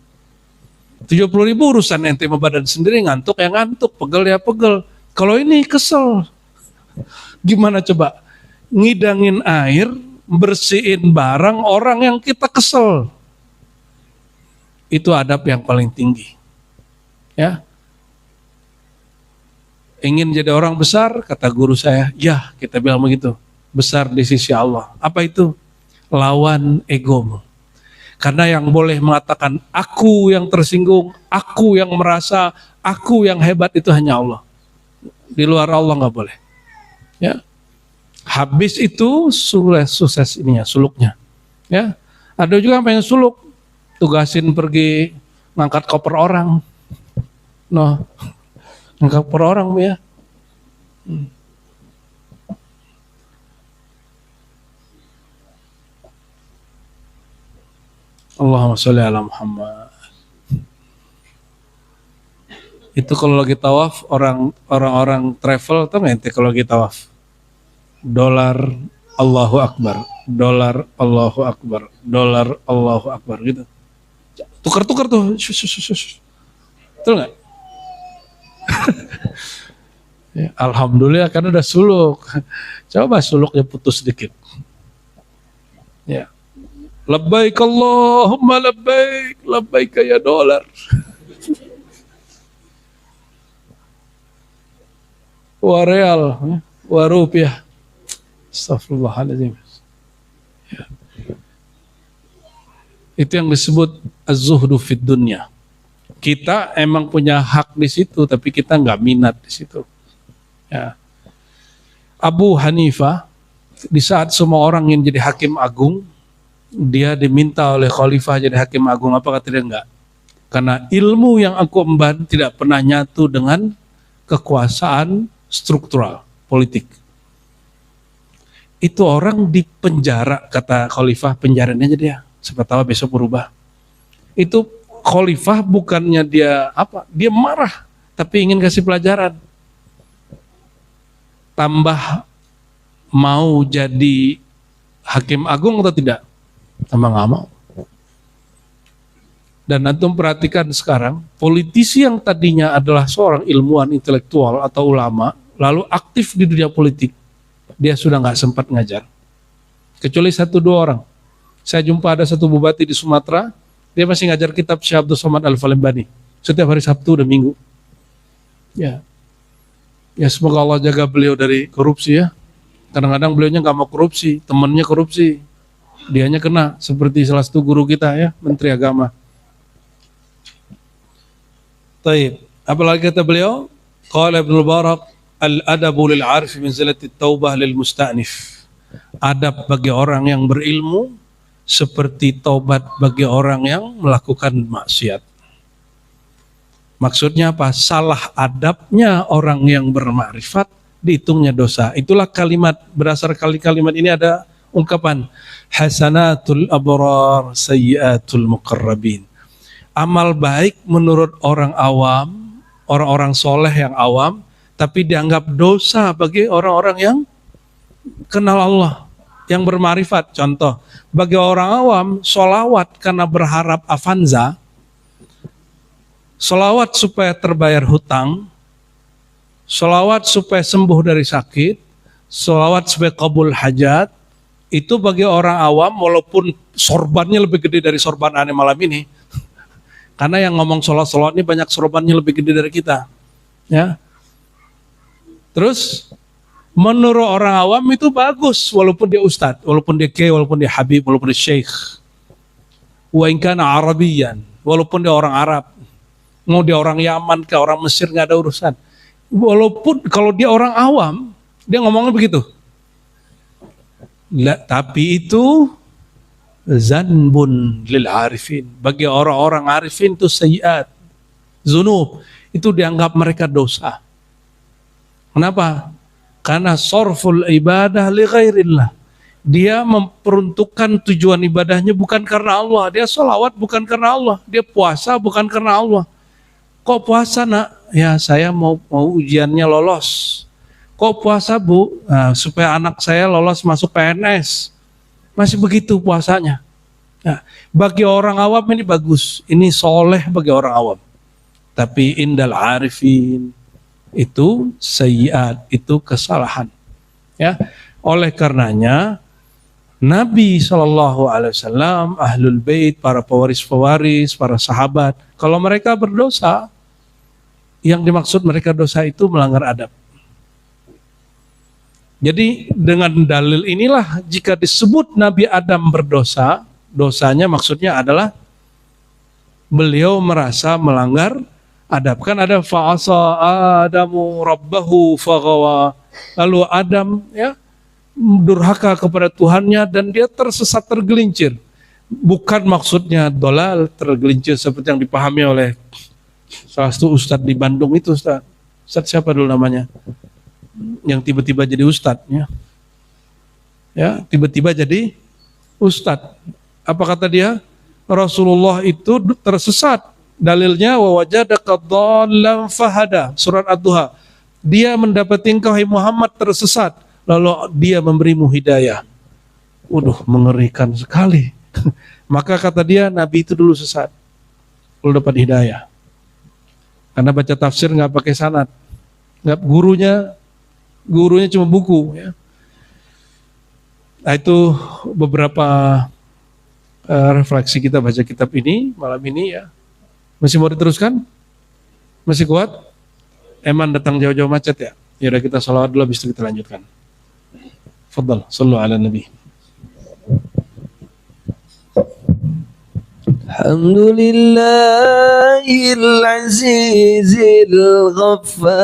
70.000 urusan ente sama badan sendiri, ngantuk ya ngantuk, pegel ya pegel. Kalau ini kesel. Gimana coba? Ngidangin air, bersihin barang orang yang kita kesel. Itu adab yang paling tinggi. Ya. Ingin jadi orang besar, kata guru saya, ya kita bilang begitu. Besar di sisi Allah. Apa itu? Lawan egomu. Karena yang boleh mengatakan aku yang tersinggung, aku yang merasa, aku yang hebat itu hanya Allah. Di luar Allah nggak boleh. Ya. Habis itu sukses ininya, suluknya. Ya. Ada juga yang pengen suluk, tugasin pergi ngangkat koper orang. No. Ngangkat koper orang ya. Allahumma sholli ala Muhammad. Itu kalau lagi tawaf orang-orang travel tuh nggak ente kalau lagi tawaf. Dolar Allahu Akbar, dolar Allahu Akbar, dolar Allahu Akbar gitu. Tukar-tukar tuh. Betul nggak? Ya, alhamdulillah karena udah suluk. Coba suluknya putus sedikit. Ya. Labbaik Allahumma labbaik, labbaik ya dolar. Wa real, wa rupiah. Astagfirullahaladzim. Ya. Itu yang disebut az-zuhdu fid dunya. Kita emang punya hak di situ, tapi kita nggak minat di situ. Ya. Abu Hanifah, di saat semua orang yang jadi hakim agung, dia diminta oleh khalifah jadi hakim agung. Apa kata dia? Enggak. Karena ilmu yang aku emban tidak pernah nyatu dengan kekuasaan struktural, politik. Itu orang di penjara, kata khalifah, penjaranya aja dia. Siapa tahu besok berubah. Itu khalifah bukannya dia apa? Dia marah, tapi ingin kasih pelajaran. Tambah mau jadi hakim agung atau tidak? Tambah nggak mau. Dan antum perhatikan sekarang, politisi yang tadinya adalah seorang ilmuwan intelektual atau ulama, lalu aktif di dunia politik, dia sudah nggak sempat ngajar. Kecuali 1-2 orang. Saya jumpa ada satu bupati di Sumatera, dia masih ngajar kitab Syekh Abdul Somad Al-Falembani setiap hari Sabtu dan Minggu. Ya, ya semoga Allah jaga beliau dari korupsi ya. Kadang-kadang beliaunya nggak mau korupsi, temannya korupsi. Dianya kena seperti salah satu guru kita ya, Menteri Agama. Taib. Apalagi kata beliau, qala Ibnu Mubarak, al-adabu lil 'arif min zalati taubah lil musta'nif. Adab bagi orang yang berilmu seperti taubat bagi orang yang melakukan maksiat. Maksudnya apa? Salah adabnya orang yang bermakrifat dihitungnya dosa. Itulah kalimat, berdasar kalimat ini ada ungkapan hasanatul abrar sayyiatul muqarrabin. Amal baik menurut orang awam, orang-orang soleh yang awam, tapi dianggap dosa bagi orang-orang yang kenal Allah, yang bermarifat. Contoh, bagi orang awam, sholawat karena berharap avanza, sholawat supaya terbayar hutang, sholawat supaya sembuh dari sakit, sholawat supaya kabul hajat, itu bagi orang awam walaupun sorbannya lebih gede dari sorban aneh malam ini, karena yang ngomong sholat ini banyak sorbannya lebih gede dari kita, ya. Terus menurut orang awam itu bagus, walaupun dia ustadz, walaupun dia kiai, walaupun dia habib, walaupun dia syekh, wa in kana arabiyan, walaupun dia orang Arab, mau dia orang Yaman ke orang Mesir nggak ada urusan. Walaupun kalau dia orang awam, dia ngomongnya begitu. Tapi itu zanbun lil arifin. Bagi orang-orang arifin itu sayyiat, zunub, itu dianggap mereka dosa. Kenapa? Karena sorful ibadah li ghairillah. Dia memperuntukkan tujuan ibadahnya bukan karena Allah. Dia sholawat bukan karena Allah. Dia puasa bukan karena Allah. Kok puasa nak? Ya saya mau ujiannya lolos. Kok puasa bu? Nah, supaya anak saya lolos masuk PNS. Masih begitu puasanya. Nah, bagi orang awam ini bagus. Ini soleh bagi orang awam. Tapi indal arifin, itu sayyiat, itu kesalahan. Ya, oleh karenanya Nabi SAW, ahlul bait, para pewaris-pewaris, para sahabat, kalau mereka berdosa, yang dimaksud mereka dosa itu melanggar adab. Jadi dengan dalil inilah jika disebut Nabi Adam berdosa, dosanya maksudnya adalah beliau merasa melanggar adab. Kan ada fa'asa Adamu rabbahu faghawa. Lalu Adam ya durhaka kepada Tuhannya dan dia tersesat, tergelincir. Bukan maksudnya dolal, tergelincir seperti yang dipahami oleh salah satu ustadz di Bandung itu, Ustadz siapa dulu namanya? Yang tiba-tiba jadi ustadz ya tiba-tiba jadi ustadz. Apa kata dia? Rasulullah itu tersesat. Dalilnya wa wajadaka dhallan fahada, surat Ad-Duha. Dia mendapati engkau hai Muhammad tersesat, lalu dia memberimu hidayah. Waduh, mengerikan sekali. Maka kata dia Nabi itu dulu sesat, lalu dapat hidayah. Karena baca tafsir nggak pakai sanad, nggak gurunya cuma buku. Ya. Nah, itu beberapa refleksi kita baca kitab ini malam ini ya. Masih mau diteruskan? Masih kuat? Eman datang jauh-jauh macet ya? Ya udah kita sholawat dulu, habis itu kita lanjutkan. Fadhal, sallu ala nabi. Alhamdulillahil azizil ghaffar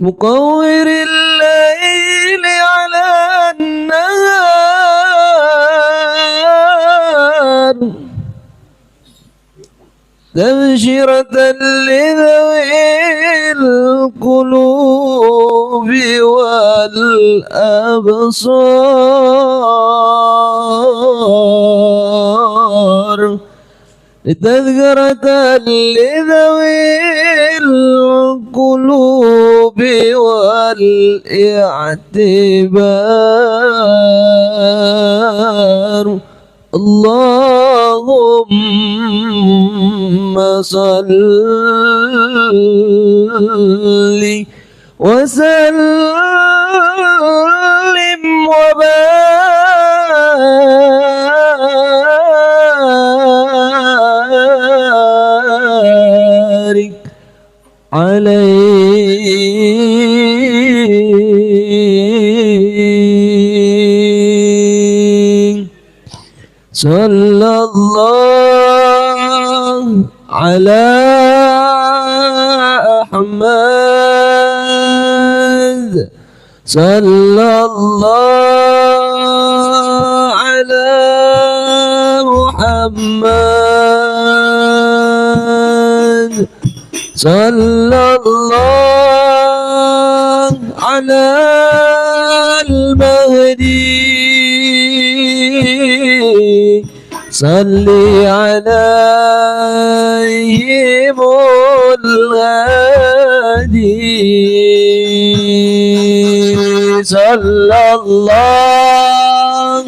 muqawwiril layli ala an-nahar tabshiratan lidhawil qulubi wal absar litadhkiratan lidhawil qulubi wal i'tibar Allahumma salli wa sallim wa barik alaihi. Sallallahu ala Ahmad, sallallahu ala Muhammad, sallallahu ala al-Mahdi, salli alaihimul hadi صلى الله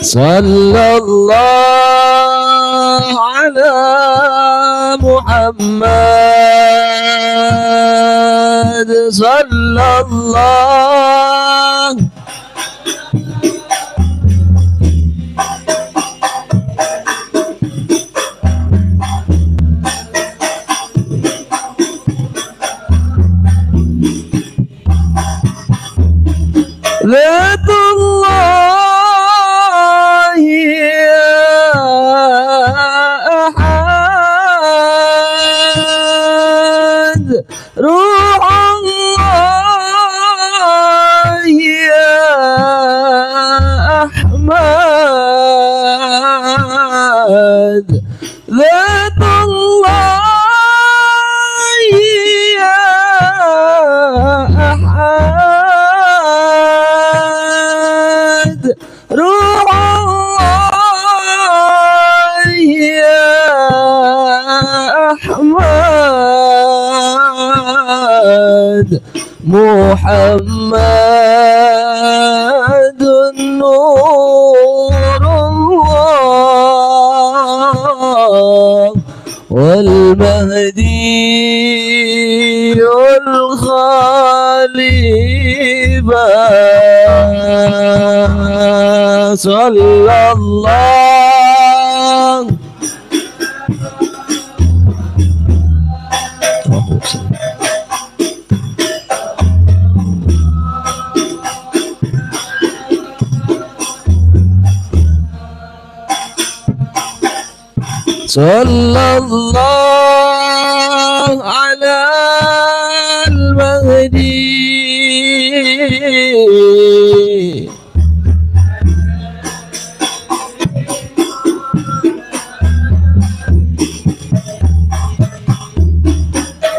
صلى الله على محمد صلى الله ذات الله يا أحد روح الله يا أحمد ذات الله يا أحد روح الله يا أحمد محمد نور الله والمهدي الخليفة صلى الله صلى الله على المهدي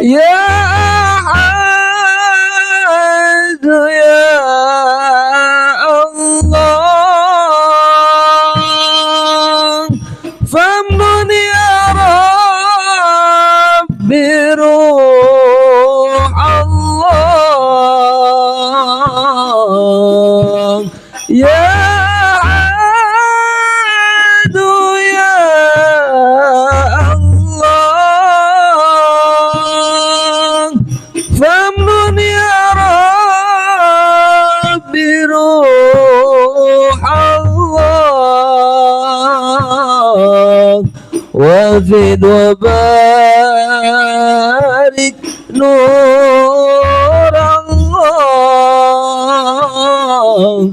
يا أحد يا الله فمن يا رب بروح الله يا أحد يا الله فمن يا رب بروح الله وزد وبارك نور الله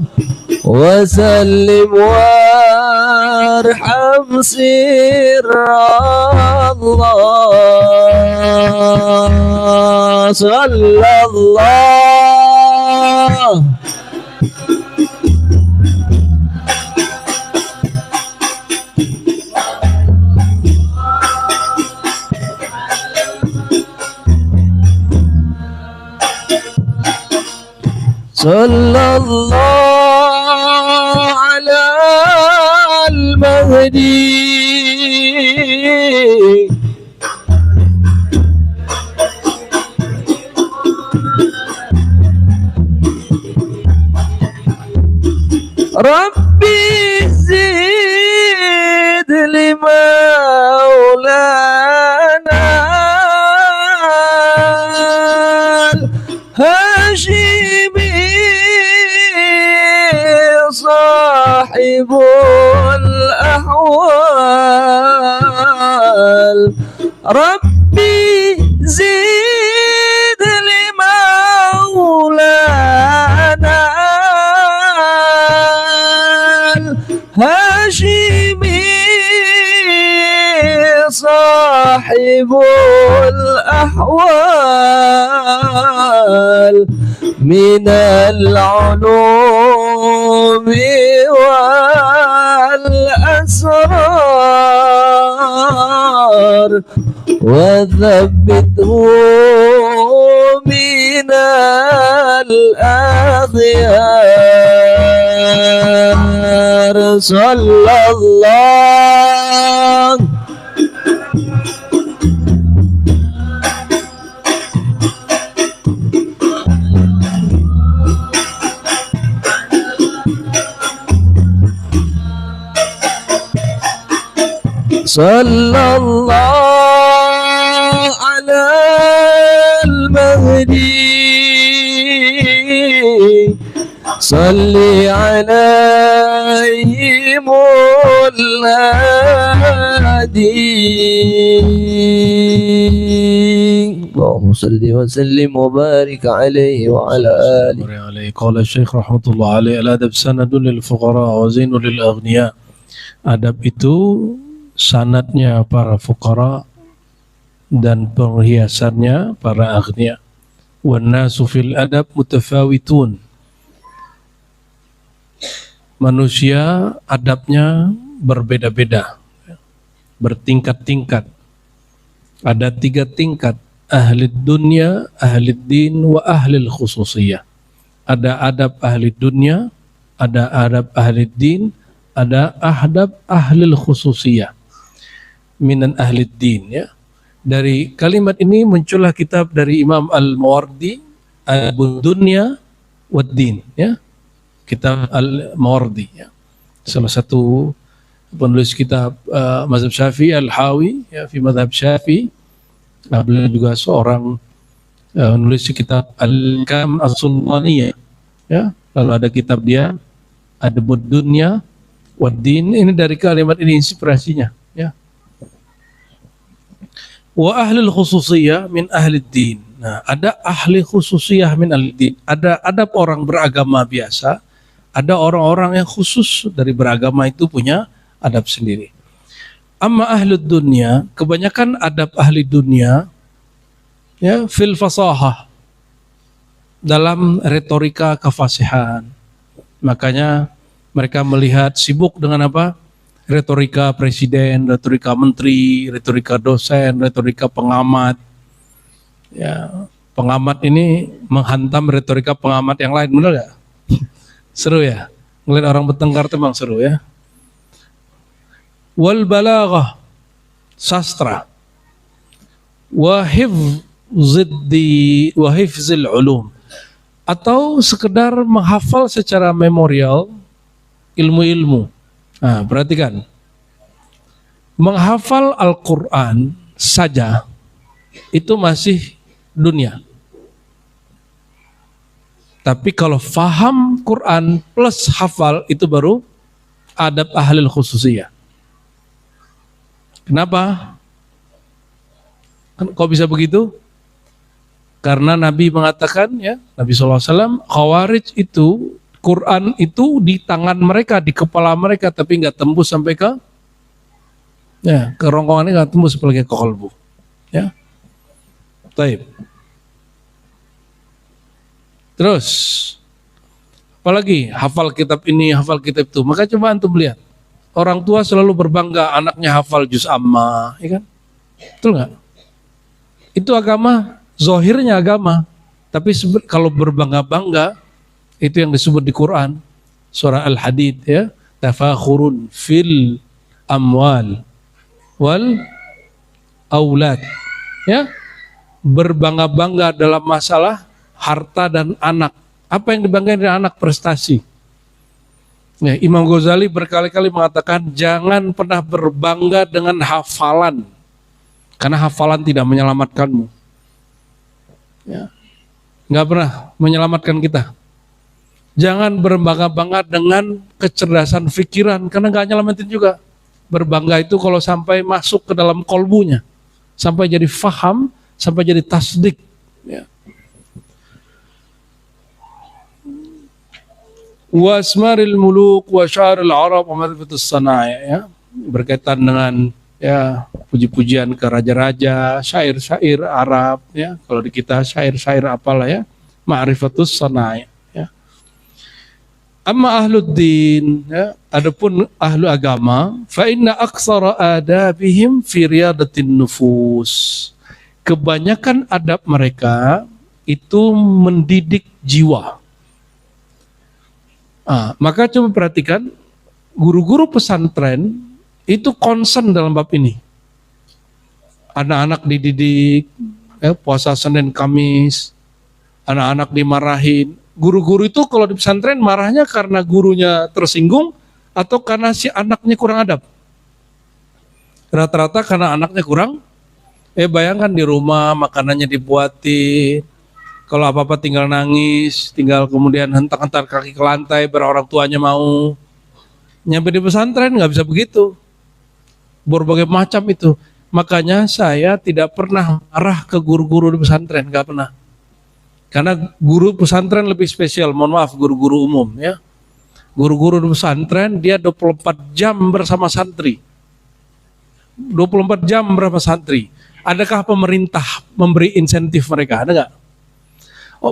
وسلم وارحم سر الله صلى الله صلى الله على المهدي ربي زد لمولانا الهاشمي صاحب الأحوال ربي زد لمولانا الهاشمي صاحب الأحوال من العلوم والأسرار وثبته من الأخيار sallallahu sallallahu ala al-mahdi salli alaihi mulhadi Allahumma salli wa sallim wa barik alaihi wa ala alihi قال الشيخ رحمة الله عليه الأدب سند للفقراء وزين للأغنياء. Adab itu sanadnya para fuqara dan perhiasannya para aghnia. Wan nasu fil adab mutafawitun. Manusia adabnya berbeda-beda, bertingkat-tingkat. Ada 3 tingkat: ahli dunya, ahli din, wa ahli khususiyah. Ada adab ahli dunya, ada adab ahli din, ada adab ahli khususiyah. Minan ahli din, ya. Dari kalimat ini muncullah kitab dari Imam Al-Mawardi, Adabud Dunya wad Din, ya. Kitab Al-Mawardi, ya. Salah satu penulis kitab mazhab Syafi'i, Al-Hawi, ya, fi mazhab Syafi'i. Beliau juga seorang menulis kitab Al-Kam As-Sultaniyah, ya. Lalu ada kitab dia Adabud Dunya wad Din. Ini dari kalimat ini inspirasinya, ya. Wa ahlul khususiyah min ahli din. Nah, ada ahli khususiyah min ahli din. Ada adab orang beragama biasa, ada orang-orang yang khusus dari beragama itu punya adab sendiri. Amma ahli dunia, kebanyakan adab ahli dunia, ya, fil fasahah, dalam retorika kefasihan. Makanya mereka melihat sibuk dengan apa? Retorika presiden, retorika menteri, retorika dosen, retorika pengamat. Ya, pengamat ini menghantam retorika pengamat yang lain, benar gak? Seru ya, ngeliat orang bertengkar itu memang seru ya. Wal balaghah, sastra. Wa hifzil ulum, atau sekedar menghafal secara memorial ilmu-ilmu. Nah, perhatikan, menghafal Al-Quran saja itu masih dunia. Tapi kalau faham Quran plus hafal itu baru adab ahlil khususiyah. Kenapa? Kok bisa begitu? Karena Nabi mengatakan, ya, Nabi SAW, Khawarij itu Quran itu di tangan mereka, di kepala mereka, tapi nggak tembus sampai ke, ya, kerongkongannya nggak tembus sampai ke kolbu, ya. Taib. Terus, apalagi hafal kitab ini, hafal kitab itu. Maka coba antum lihat, orang tua selalu berbangga anaknya hafal juz amma, ya kan? Betul nggak? Itu agama, zohirnya agama, tapi kalau berbangga-bangga itu yang disebut di Quran, surah Al-Hadid, ya, tafakhurun fil amwal wal aulad, ya, berbangga-bangga dalam masalah harta dan anak. Apa yang dibanggakan dari anak? Prestasi. Ya, Imam Ghazali berkali-kali mengatakan jangan pernah berbangga dengan hafalan, karena hafalan tidak menyelamatkanmu, ya, nggak pernah menyelamatkan kita. Jangan berbangga-bangga dengan kecerdasan pikiran, karena nggak nyelamatin juga. Berbangga itu kalau sampai masuk ke dalam kolbunya, sampai jadi faham, sampai jadi tasdik. Ya. Wa asmaril muluk wa syaril arab wa madrifatus sana'i, ya, berkaitan dengan, ya, puji-pujian ke raja-raja, syair-syair Arab, ya. Kalau di kita syair-syair apalah, ya, ma'rifatus sana'i. Amma ahluddin, ya, adapun ahlu agama, fa inna aksara adabihim fi riyadatin nufus. Kebanyakan adab mereka itu mendidik jiwa. Maka coba perhatikan, guru-guru pesantren itu concern dalam bab ini. Anak-anak dididik, puasa Senin Kamis, anak-anak dimarahin. Guru-guru itu kalau di pesantren marahnya karena gurunya tersinggung atau karena si anaknya kurang adab. Rata-rata karena anaknya kurang. Bayangkan di rumah makanannya dibuatin, kalau apa-apa tinggal nangis, tinggal kemudian hentak-hentak kaki ke lantai biar orang tuanya mau. Nyampe di pesantren nggak bisa begitu. Berbagai macam itu. Makanya saya tidak pernah marah ke guru-guru di pesantren, nggak pernah. Karena guru pesantren lebih spesial, mohon maaf guru-guru umum ya. Guru-guru di pesantren dia 24 jam bersama santri. 24 jam berapa santri? Adakah pemerintah memberi insentif mereka? Ada nggak?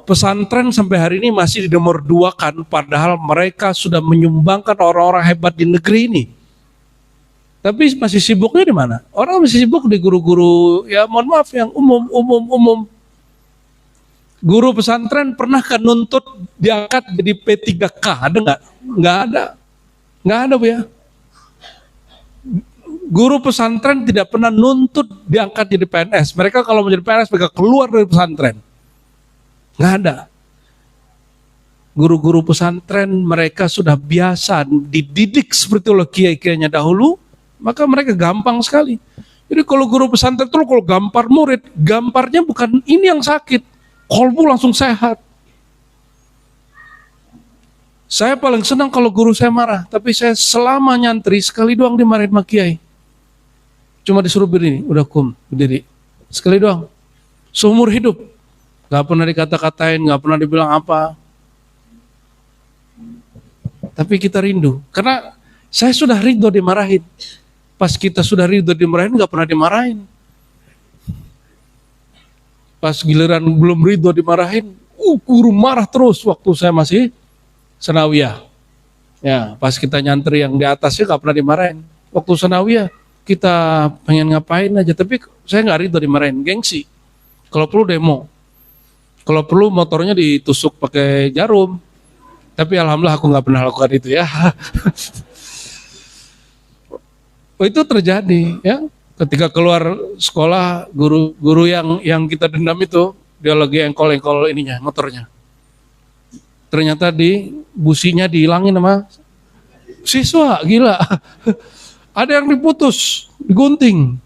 Pesantren sampai hari ini masih di nomor 2 kan, padahal mereka sudah menyumbangkan orang-orang hebat di negeri ini. Tapi masih sibuknya di mana? Orang masih sibuk di guru-guru, ya mohon maaf yang umum. Guru pesantren pernah kan nuntut diangkat jadi P3K? Ada nggak? Nggak ada. Nggak ada Bu ya. Guru pesantren tidak pernah nuntut diangkat jadi PNS. Mereka kalau menjadi PNS mereka keluar dari pesantren. Nggak ada. Guru-guru pesantren mereka sudah biasa dididik seperti oleh kiai-kiainya dahulu, maka mereka gampang sekali. Jadi kalau guru pesantren itu kalau gampar murid, gamparnya bukan ini yang sakit, kolbu langsung sehat. Saya paling senang kalau guru saya marah, tapi saya selama nyantri sekali doang dimarahin sama kiai. Cuma disuruh berdiri, udah berdiri. Sekali doang. Seumur hidup. Gak pernah dikata-katain, gak pernah dibilang apa. Tapi kita rindu. Karena saya sudah rindu dimarahin. Pas kita sudah rindu dimarahin, gak pernah dimarahin. Pas giliran belum rindu dimarahin, guru marah terus waktu saya masih sanawiyah. Ya, pas kita nyantri yang di atasnya gak pernah dimarahin. Waktu sanawiyah, kita pengen ngapain aja, tapi saya gak rindu dimarahin, gengsi. Kalau perlu demo. Kalau perlu motornya ditusuk pakai jarum. Tapi alhamdulillah aku nggak pernah lakukan itu ya. Itu terjadi ya. Ketika keluar sekolah, guru yang kita dendam itu dia lagi engkol ininya motornya. Ternyata businya dihilangin sama siswa, gila. Ada yang diputus, digunting.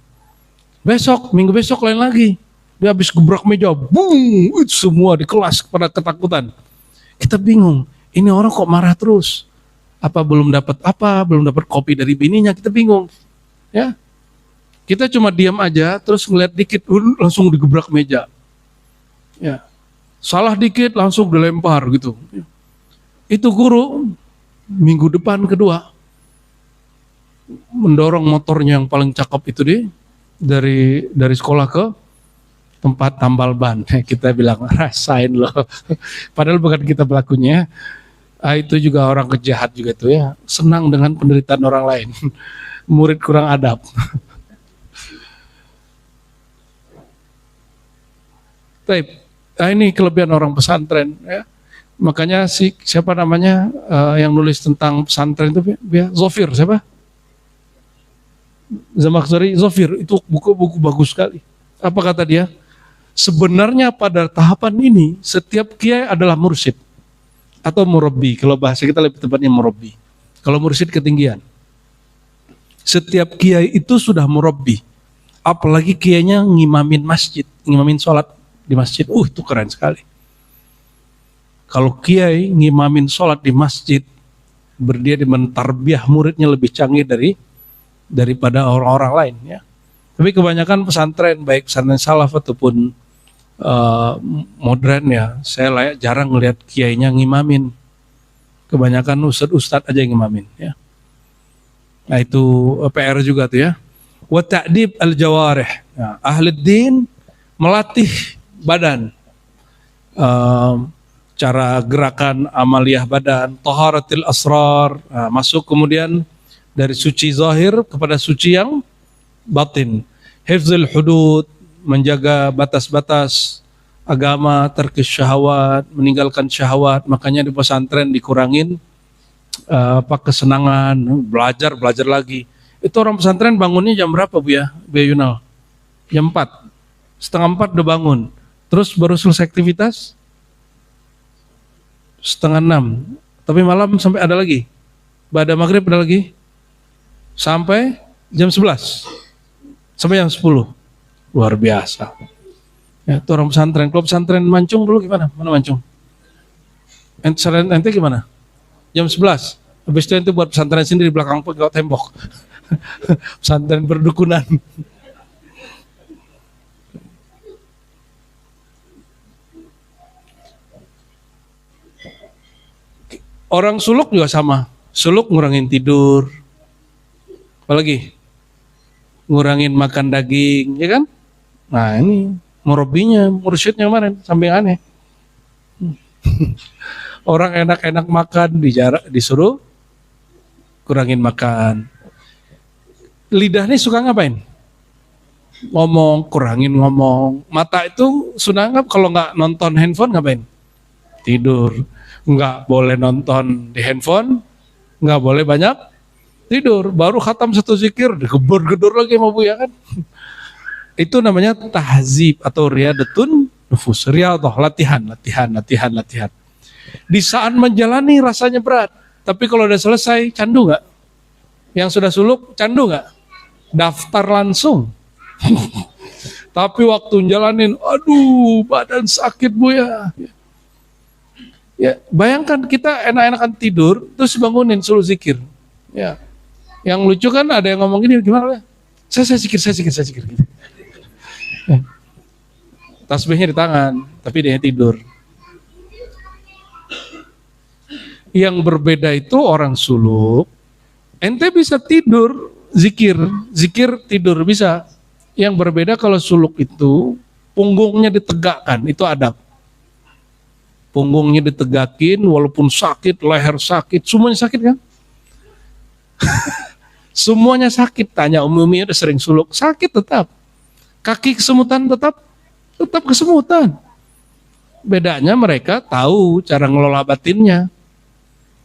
Minggu besok lain lagi. Dia habis gebrak meja, boom, itu semua di kelas pada ketakutan. Kita bingung, ini orang kok marah terus? Belum dapat kopi dari bininya, kita bingung. Ya, kita cuma diam aja, terus ngeliat dikit, langsung digebrak meja. Ya, salah dikit langsung dilempar gitu. Itu guru minggu depan kedua mendorong motornya yang paling cakep itu dari sekolah ke tempat tambal ban. Kita bilang rasain loh. Padahal bukan kita pelakunya. Itu juga orang kejahat juga itu ya. Senang dengan penderitaan orang lain. Murid kurang adab. Baik. Ini kelebihan orang pesantren ya. Makanya siapa namanya yang nulis tentang pesantren itu ya, Zofir siapa? Zamakhsyari Zofir, itu buku bagus sekali. Apa kata dia? Sebenarnya pada tahapan ini setiap kiai adalah mursyid atau murabbi. Kalau bahasa kita lebih tepatnya murabbi. Kalau mursyid ketinggian. Setiap kiai itu sudah murabbi. Apalagi kiainya ngimamin masjid, ngimamin sholat di masjid. Itu keren sekali. Kalau kiai ngimamin sholat di masjid, dia mentarbiyah muridnya lebih canggih daripada orang-orang lain ya. Tapi kebanyakan pesantren, baik pesantren salaf ataupun modern ya, saya jarang ngelihat kiainya ngimamin. Kebanyakan ustadz aja yang ngimamin ya. Nah itu PR juga tuh ya. Wa ta'dib al-jawarih. Nah, ahli din melatih badan. Cara gerakan amaliyah badan, taharatil asrar, masuk kemudian dari suci zahir kepada suci yang batin. Hifzul hudud, menjaga batas-batas agama, tarkis syahwat, meninggalkan syahwat. Makanya di pesantren dikurangin kesenangan, belajar lagi. Itu orang pesantren bangunnya jam berapa Bu ya, Bu Yunal? Jam 4, setengah 4 udah bangun. Terus baru selesai aktivitas setengah 6. Tapi malam sampai ada lagi. Pada maghrib ada lagi. Sampai jam 11. Sampai jam 10. Luar biasa. Ya, itu orang pesantren. Kalau pesantren Mancung dulu gimana? Mana Mancung? Ente gimana? Jam 11. Habis itu ente buat pesantren sendiri di belakang tembok. Pesantren berdukunan. Orang suluk juga sama. Suluk ngurangin tidur. Apalagi? Ngurangin makan daging, ya kan? Nah ini murabinya, mursyidnya kemarin, samping aneh. Orang enak-enak makan, disuruh kurangin makan. Lidah nih suka ngapain? Ngomong, kurangin ngomong. Mata itu sudah kalau nggak nonton handphone ngapain? Tidur. Nggak boleh nonton di handphone, nggak boleh banyak tidur. Baru khatam satu zikir, digedor-gedor lagi sama Bu ya kan? Itu namanya tahzib atau riadatun nufus. Riadah, latihan. Di saat menjalani rasanya berat, tapi kalau udah selesai, candu nggak? Yang sudah suluk, candu nggak? Daftar langsung. Tapi waktu jalanin, aduh badan sakit Bu ya. Ya, bayangkan kita enak-enakan tidur, terus bangunin suruh zikir. Ya, yang lucu kan ada yang ngomong gini, gimana? Saya zikir. Gitu. Ya. Tasbihnya di tangan, tapi dia tidur. Yang berbeda itu orang suluk, ente bisa tidur, zikir tidur bisa. Yang berbeda kalau suluk itu punggungnya ditegakkan, itu adab. Punggungnya ditegakin, walaupun sakit, leher sakit, semuanya sakit kan? Semuanya sakit. Tanya Umi udah sering suluk, sakit tetap. Kaki kesemutan tetap kesemutan. Bedanya mereka tahu cara ngelola batinnya.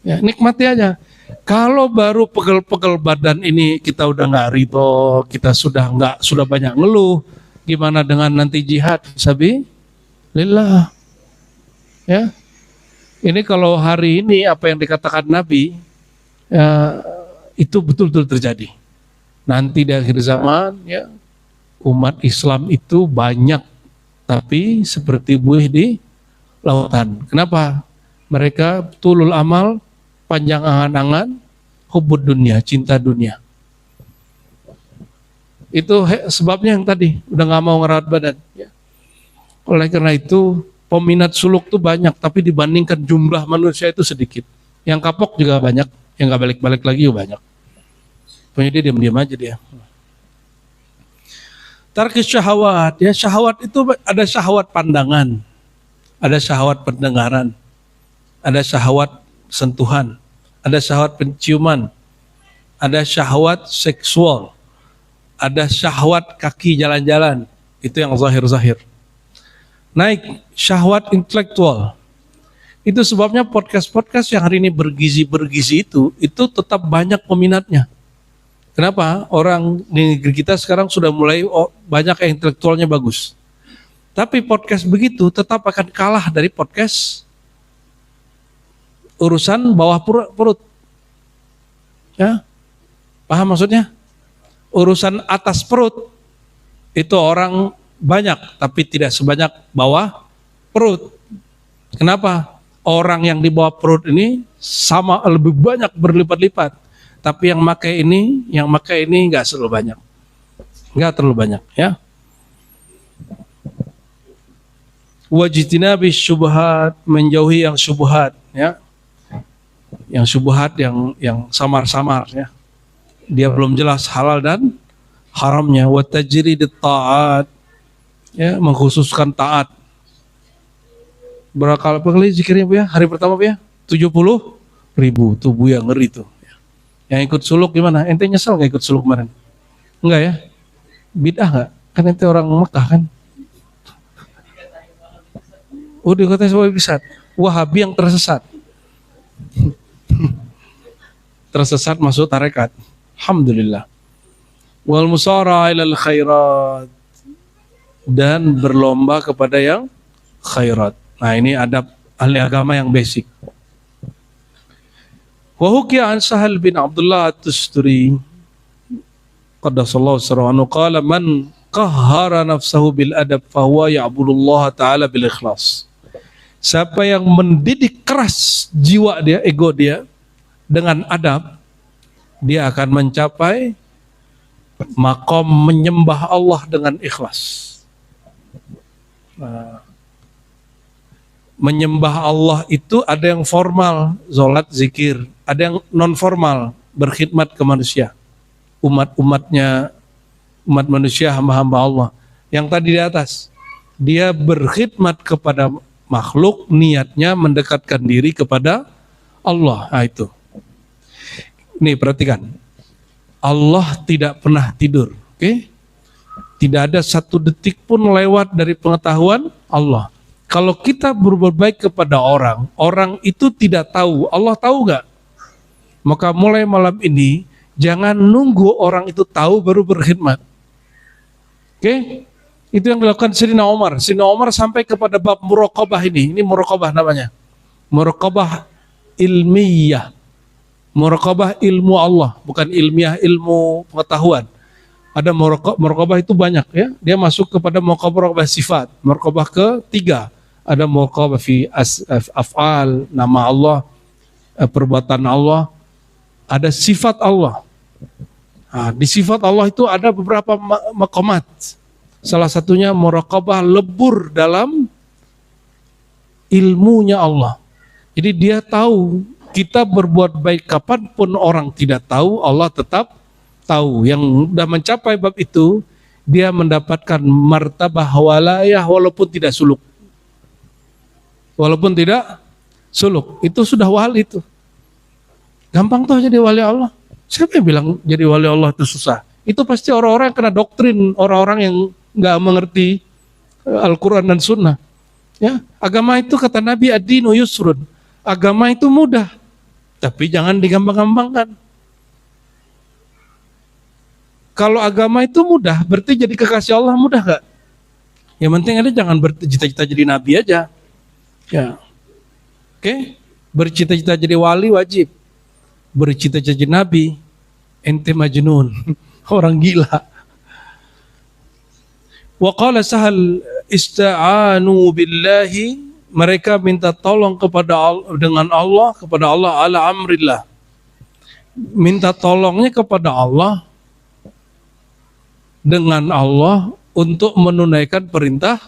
Ya, nikmati aja. Kalau baru pegel-pegel badan ini kita udah nggak ridho, kita sudah banyak ngeluh. Gimana dengan nanti jihad? Sabilillah. Ya, ini kalau hari ini apa yang dikatakan Nabi itu betul-betul terjadi. Nanti di akhir zaman, ya, umat Islam itu banyak, tapi seperti buih di lautan. Kenapa? Mereka tulul amal, panjang angan-angan, hubud dunia, cinta dunia. Itu sebabnya yang tadi udah nggak mau ngerawat badan. Ya. Oleh karena itu peminat suluk tuh banyak, tapi dibandingkan jumlah manusia itu sedikit. Yang kapok juga banyak, yang nggak balik-balik lagi juga banyak. Pokoknya dia diam-diam aja dia. Tarkis syahwat, ya syahwat itu ada syahwat pandangan, ada syahwat pendengaran, ada syahwat sentuhan, ada syahwat penciuman, ada syahwat seksual, ada syahwat kaki jalan-jalan, itu yang zahir-zahir. Naik syahwat intelektual. Itu sebabnya podcast-podcast yang hari ini bergizi itu tetap banyak peminatnya. Kenapa? Orang di negeri kita sekarang sudah mulai banyak yang intelektualnya bagus. Tapi podcast begitu tetap akan kalah dari podcast urusan bawah perut. Ya? Paham maksudnya? Urusan atas perut itu orang banyak, tapi tidak sebanyak bawah perut. Kenapa? Orang yang di bawah perut ini sama lebih banyak berlipat-lipat, tapi yang makai ini nggak terlalu banyak, ya. Wajtinabis syubhat, menjauhi yang syubhat, ya. Yang syubhat yang samar-samar, ya. Dia belum jelas halal dan haramnya. Wa tajridit ta'at, ya, mengkhususkan taat. Berapa kali zikirnya Bu ya? Hari pertama Bu ya? 70.000. Tuh Bu yang ngeri tuh. Yang ikut suluk gimana? Ente nyesel gak ikut suluk kemarin? Enggak ya? Bid'ah gak? Kan ente orang Mekah kan? Di kota Wahabi yang tersesat. tersesat masuk tarekat. Alhamdulillah. Wal musara ilal khairat, dan berlomba kepada yang khairat. Nah, ini adab ahli agama yang basic. Wa hukiya an Sahal bin Abdullah At-Tusturi qaddasallahu sirrahu qala man qahhara nafsahu bil adab fahuwa ya'budullaha ta'ala bil ikhlas. Siapa yang mendidik keras jiwa dia, ego dia dengan adab, dia akan mencapai makom menyembah Allah dengan ikhlas. Nah, menyembah Allah itu ada yang formal, sholat, zikir, ada yang non formal, berkhidmat ke manusia, umat manusia, hamba-hamba Allah. Yang tadi di atas, dia berkhidmat kepada makhluk, niatnya mendekatkan diri kepada Allah. Nah, itu. Nih, perhatikan. Allah tidak pernah tidur, oke? Tidak ada satu detik pun lewat dari pengetahuan Allah. Kalau kita berbuat baik kepada orang, orang itu tidak tahu, Allah tahu nggak? Maka mulai malam ini, jangan nunggu orang itu tahu baru berkhidmat. Oke? Itu yang dilakukan Sayyidina Umar. Sayyidina Umar sampai kepada bab muraqabah ini muraqabah namanya. Muraqabah ilmiyah. Muraqabah ilmu Allah, bukan ilmiah, ilmu pengetahuan. Ada muraqabah itu banyak ya. Dia masuk kepada muraqabah sifat. Muraqabah ketiga, ada muraqabah fi af'al, nama Allah, perbuatan Allah, ada sifat Allah. Nah, di sifat Allah itu ada beberapa maqamat. Salah satunya muraqabah lebur dalam ilmunya Allah. Jadi dia tahu kita berbuat baik kapanpun orang tidak tahu, Allah tetap tahu. Yang sudah mencapai bab itu, dia mendapatkan martabah walayah walaupun tidak suluk. Walaupun tidak suluk, itu sudah wali itu. Gampang tuh jadi wali Allah. Siapa yang bilang jadi wali Allah itu susah? Itu pasti orang-orang yang kena doktrin, orang-orang yang nggak mengerti Al-Quran dan Sunnah. Ya, agama itu kata Nabi ad-dinu yusrun. Agama itu mudah. Tapi jangan digampang-gampangkan. Kalau agama itu mudah, berarti jadi kekasih Allah mudah gak? Yang penting ada jangan bercita-cita jadi nabi aja. Ya, oke? Bercita-cita jadi wali wajib. Bercita-cita jadi nabi, ente majnun, orang gila. Wa qala Sahal ista'anu billahi, mereka minta tolong kepada Allah, dengan Allah, kepada Allah ala amrillah. Minta tolongnya kepada Allah dengan Allah untuk menunaikan perintah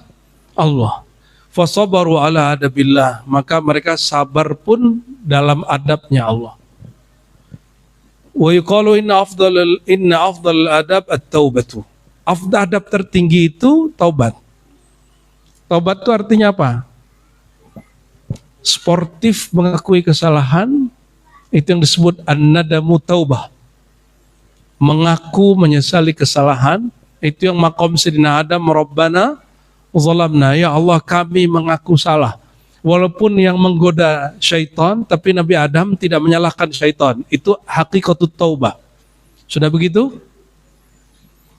Allah. Fasabaru ala adabillah, maka mereka sabar pun dalam adabnya Allah. Wa yuqalu inna afdal adab at-taubatu. Adab tertinggi itu taubat. Taubat itu artinya apa? Sportif mengakui kesalahan, itu yang disebut an-nadamu taubah. Mengaku menyesali kesalahan, itu yang maqam Sayyidina Adam, Rabbana zalamna, ya Allah kami mengaku salah. Walaupun yang menggoda syaitan, tapi Nabi Adam tidak menyalahkan syaitan. Itu hakikatut taubah. Sudah begitu?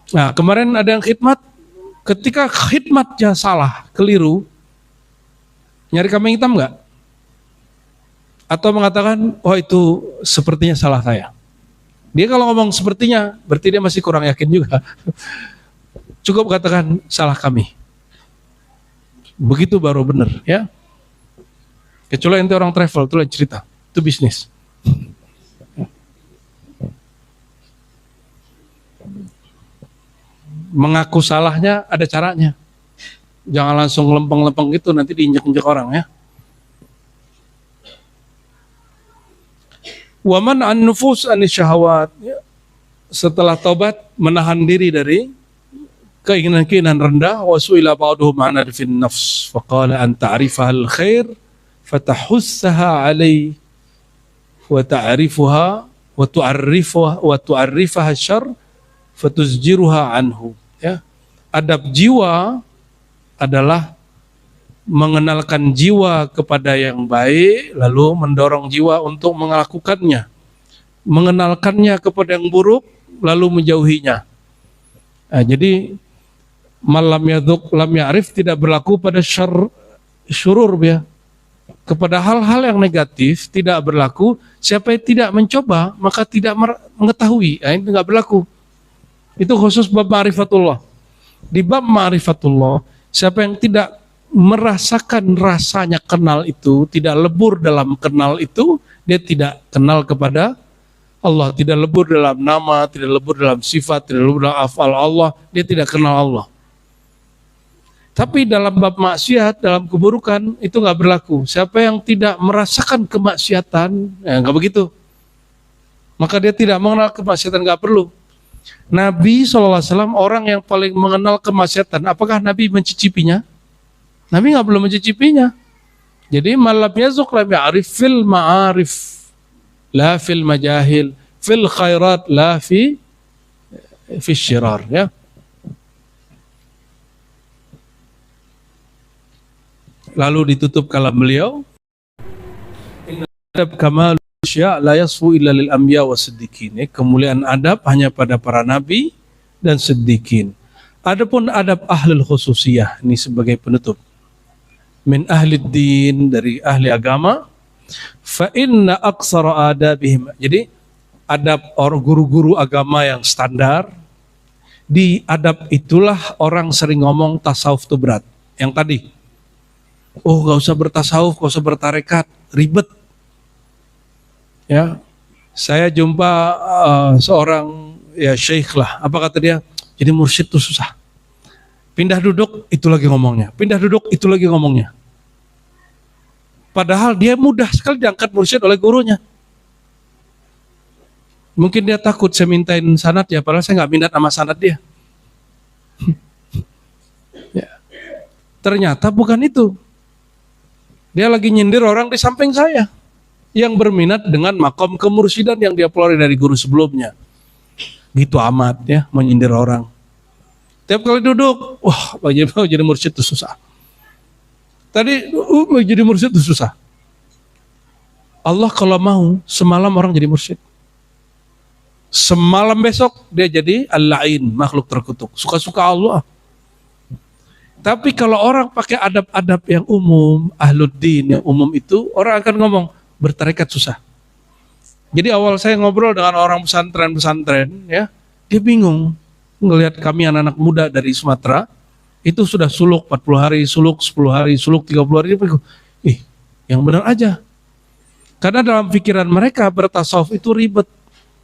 Nah, kemarin ada yang khidmat, ketika khidmatnya salah, keliru, nyari kambing hitam enggak? Atau mengatakan, oh itu sepertinya salah saya. Dia kalau ngomong sepertinya, berarti dia masih kurang yakin juga. Cukup katakan salah kami. Begitu baru benar, ya. Kecuali ente orang travel, itu lain cerita. Itu bisnis. Mengaku salahnya ada caranya. Jangan langsung lempeng-lempeng gitu, nanti diinjek-injek orang ya. Waman an nufus an syahwat, setelah taubat menahan diri dari keinginan-keinginan rendah. Wasuila ba'duhum an arfin nafs faqala an ta'rifaha al-khair fatahussaha alai wa ta'rifuha wa tu'arrifaha syarr fatuzjiruha anhu. Ya, adab jiwa adalah mengenalkan jiwa kepada yang baik, lalu mendorong jiwa untuk melakukannya. mengenalkannya kepada yang buruk lalu menjauhinya. Nah, jadi malam yaduk lam ya'rif tidak berlaku pada syurur ya. Kepada hal-hal yang negatif tidak berlaku. Siapa yang tidak mencoba maka tidak mengetahui. Nah, ini nggak berlaku. Itu khusus bab ma'rifatullah. Di bab ma'rifatullah, siapa yang tidak merasakan rasanya kenal itu, tidak lebur dalam kenal itu, dia tidak kenal kepada Allah, tidak lebur dalam nama, tidak lebur dalam sifat, tidak lebur dalam afal Allah, dia tidak kenal Allah. Tapi dalam bab maksiat, dalam keburukan, itu nggak berlaku. Siapa yang tidak merasakan kemaksiatan, ya nggak begitu. Maka dia tidak mengenal kemaksiatan, nggak perlu. Nabi SAW orang yang paling mengenal kemaksiatan. Apakah Nabi mencicipinya? Nabi nggak belum mencicipinya. Jadi malam yazuk lam ya'rif fil ma'arif, la fil majahil, fil khairat, la fi syirar. Ya. Lalu ditutup kalam beliau, adab kamal sya la yasfu illa lil anbiya wasiddiqin. Kemuliaan adab hanya pada para nabi dan siddiqin. Adapun adab ahlul khususiyah, ini sebagai penutup, min ahli din, dari ahli agama, fa inna aqsara adabihim. Jadi adab orang guru-guru agama yang standar, di adab itulah orang sering ngomong tasawuf itu berat. Yang tadi, oh gak usah bertasawuf, gak usah bertarekat, ribet. Ya, saya jumpa seorang ya syekh lah, apa kata dia? Jadi mursyid itu susah. Pindah duduk itu lagi ngomongnya, pindah duduk itu lagi ngomongnya. Padahal dia mudah sekali diangkat mursyid oleh gurunya. Mungkin dia takut saya mintain sanad ya, padahal saya nggak minat sama sanad dia. Ya. Ternyata bukan itu. Dia lagi nyindir orang di samping saya yang berminat dengan makom kemursidan yang dia pelajari dari guru sebelumnya. Gitu amat ya, menyindir orang. Tiap kali duduk, wah jadi mursyid itu susah. Tadi jadi mursyid itu susah. Allah kalau mau semalam orang jadi mursyid. Semalam besok dia jadi al-la'in, makhluk terkutuk. Suka-suka Allah. Tapi kalau orang pakai adab-adab yang umum, ahluddin yang umum itu, orang akan ngomong, bertarekat susah. Jadi awal saya ngobrol dengan orang pesantren-pesantren, ya, dia bingung ngelihat kami anak-anak muda dari Sumatera, itu sudah suluk 40 hari, suluk 10 hari, suluk 30 hari, dia bingung, yang benar aja. Karena dalam pikiran mereka bertasawuf itu ribet.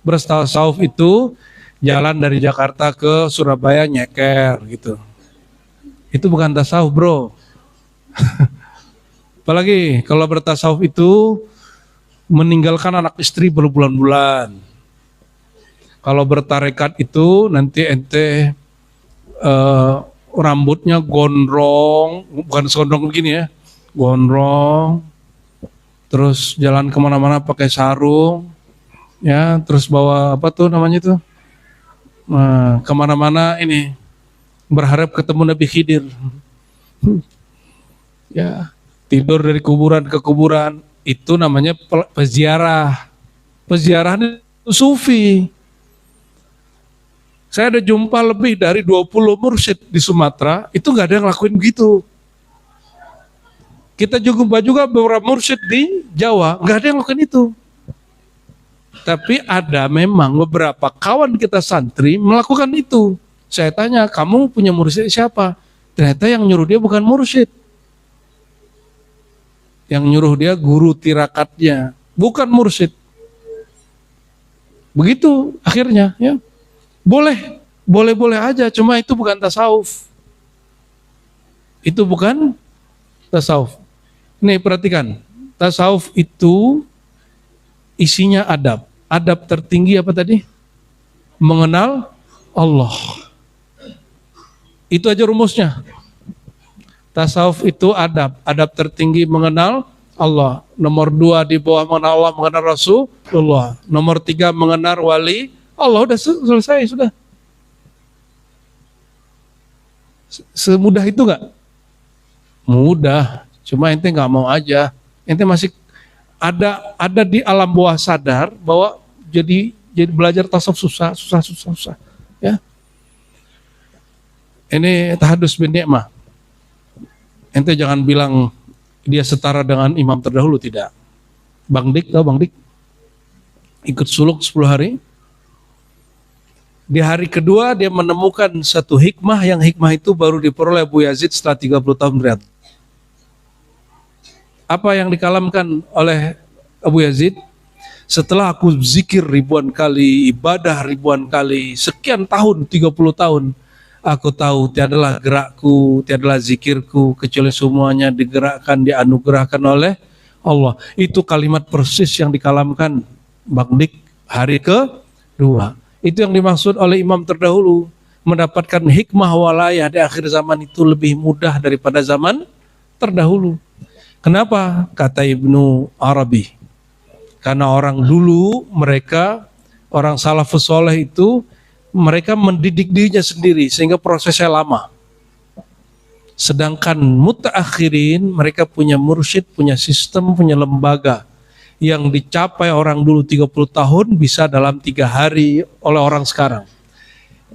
Bertasawuf itu jalan dari Jakarta ke Surabaya nyeker gitu. Itu bukan tasawuf, bro. Apalagi kalau bertasawuf itu meninggalkan anak istri berbulan-bulan. Kalau bertarekat itu nanti ente rambutnya gondrong, bukan gondrong begini ya, gondrong, terus jalan kemana-mana pakai sarung, ya, terus bawa apa tuh namanya tuh, kemana-mana ini berharap ketemu Nabi Khidir, ya, tidur dari kuburan ke kuburan. Itu namanya peziarah. Peziarah itu sufi. Saya ada jumpa lebih dari 20 mursyid di Sumatera, itu nggak ada yang lakuin begitu. Kita jumpa juga beberapa mursyid di Jawa, nggak ada yang lakuin itu. Tapi ada memang beberapa kawan kita santri melakukan itu. Saya tanya, kamu punya mursyid siapa? Ternyata yang nyuruh dia bukan mursyid. Yang nyuruh dia guru tirakatnya, bukan mursyid. Begitu akhirnya, ya. Boleh aja, cuma itu bukan tasawuf. Itu bukan tasawuf. Nih perhatikan, tasawuf itu isinya adab. Adab tertinggi apa tadi? Mengenal Allah. Itu aja rumusnya. Tasawuf itu adab. Adab tertinggi mengenal Allah. Nomor 2 di bawah mengenal Allah, mengenal Rasulullah. Nomor 3 mengenal wali Allah. Udah selesai, sudah. Semudah itu gak? Mudah. Cuma ente gak mau aja. Ente masih ada di alam bawah sadar bahwa jadi belajar tasawuf susah. Ya. Ini tahadus bin ni'mah. Ente jangan bilang dia setara dengan imam terdahulu, tidak. Bang Dik, tahu Bang Dik? Ikut suluk 10 hari. Di hari kedua dia menemukan satu hikmah, yang hikmah itu baru diperoleh Abu Yazid setelah 30 tahun beriat. Apa yang dikalamkan oleh Abu Yazid? Setelah aku zikir ribuan kali, ibadah ribuan kali, sekian tahun, 30 tahun, aku tahu tiadalah gerakku, tiadalah zikirku, kecuali semuanya digerakkan, dianugerahkan oleh Allah. Itu kalimat persis yang dikalamkan Bang Dik hari kedua. Itu yang dimaksud oleh imam terdahulu. Mendapatkan hikmah walayah di akhir zaman itu lebih mudah daripada zaman terdahulu. Kenapa? Kata Ibnu Arabi. Karena orang dulu, mereka, orang salafus soleh itu, mereka mendidik dirinya sendiri sehingga prosesnya lama. Sedangkan mutaakhirin, mereka punya mursyid, punya sistem, punya lembaga yang dicapai orang dulu 30 tahun bisa dalam 3 hari oleh orang sekarang.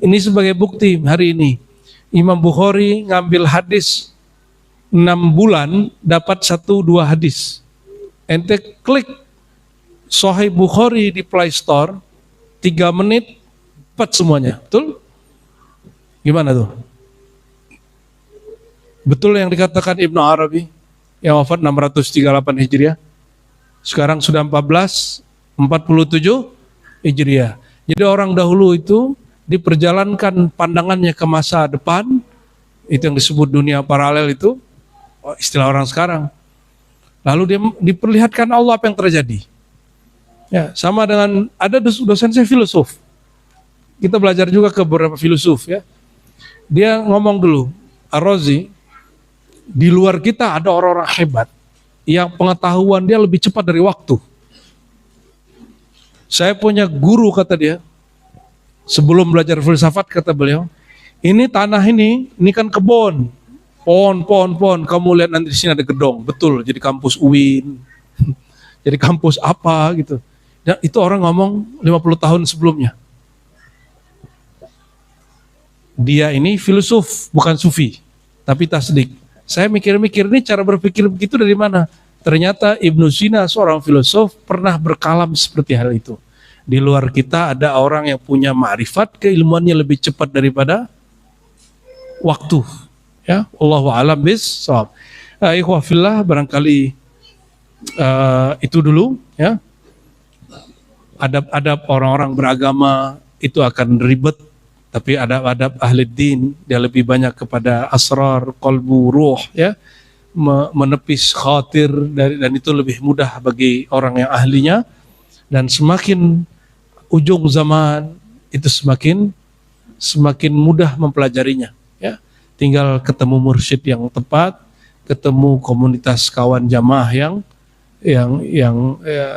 Ini sebagai bukti hari ini. Imam Bukhari ngambil hadis 6 bulan dapat 1-2 hadis. Ente klik Sahih Bukhari di Play Store, 3 menit dapat semuanya. Betul? Gimana tuh? Betul yang dikatakan Ibnu Arabi yang wafat 638 Hijriah. Sekarang sudah 1447 Hijriah. Jadi orang dahulu itu diperjalankan pandangannya ke masa depan, itu yang disebut dunia paralel itu, istilah orang sekarang. Lalu dia diperlihatkan Allah apa yang terjadi. Ya, sama dengan ada dosen saya filosof. Kita belajar juga ke beberapa filosof ya. Dia ngomong dulu, Ar-Razi, di luar kita ada orang-orang hebat yang pengetahuan dia lebih cepat dari waktu. Saya punya guru, kata dia, sebelum belajar filsafat, kata beliau, ini tanah ini kan kebun, pohon, kamu lihat nanti di sini ada gedong, betul, jadi kampus UIN, jadi kampus apa gitu. Dan itu orang ngomong 50 tahun sebelumnya. Dia ini filosof, bukan sufi, tapi tasdik. Saya mikir-mikir ini cara berpikir begitu dari mana? Ternyata Ibnu Sina seorang filosof pernah berkalam seperti hal itu. Di luar kita ada orang yang punya ma'rifat, keilmuannya lebih cepat daripada waktu. Ya, Allahu a'lam bis-shawab. Ikhwah fillah, barangkali itu dulu ya. Adab-adab orang-orang beragama itu akan ribet. Tapi adab-adab ahli din, dia lebih banyak kepada asrar, qalbu, ruh, ya, menepis khawatir, dan itu lebih mudah bagi orang yang ahlinya. Dan semakin ujung zaman, itu semakin mudah mempelajarinya. Ya. Tinggal ketemu mursyid yang tepat, ketemu komunitas kawan jamaah yang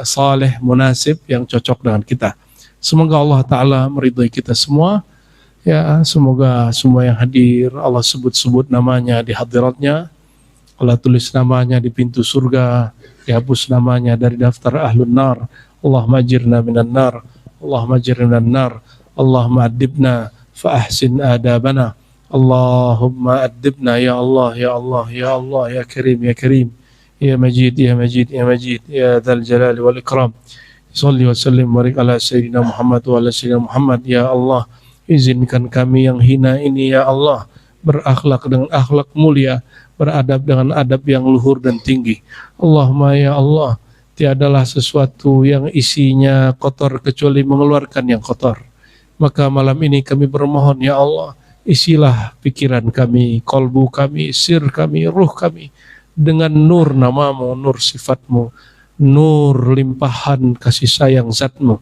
saleh, munasib, yang cocok dengan kita. Semoga Allah Ta'ala meridhai kita semua. Ya, semoga semua yang hadir Allah sebut-sebut namanya di hadiratnya, Allah tulis namanya di pintu surga, dihapus namanya dari daftar ahlun nar. Allahumma ajirna minan nar, Allahumma ajirna minan nar, Allahumma adibna fa ahsin adabana, Allahumma adibna ya Allah, ya Allah, ya Allah, ya Karim, ya Karim, ya Majid, ya Majid, ya Majid, ya Dzal Jalali wal Ikram. Shalli wa sallim wa barik ala sayyidina Muhammad wa ala sayyidina Muhammad. Ya Allah, izinkan kami yang hina ini ya Allah berakhlak dengan akhlak mulia, beradab dengan adab yang luhur dan tinggi. Allahumma ya Allah, tiadalah sesuatu yang isinya kotor kecuali mengeluarkan yang kotor. Maka malam ini kami bermohon ya Allah, isilah pikiran kami, kolbu kami, sir kami, ruh kami dengan nur namamu, nur sifatmu, nur limpahan kasih sayang zatmu.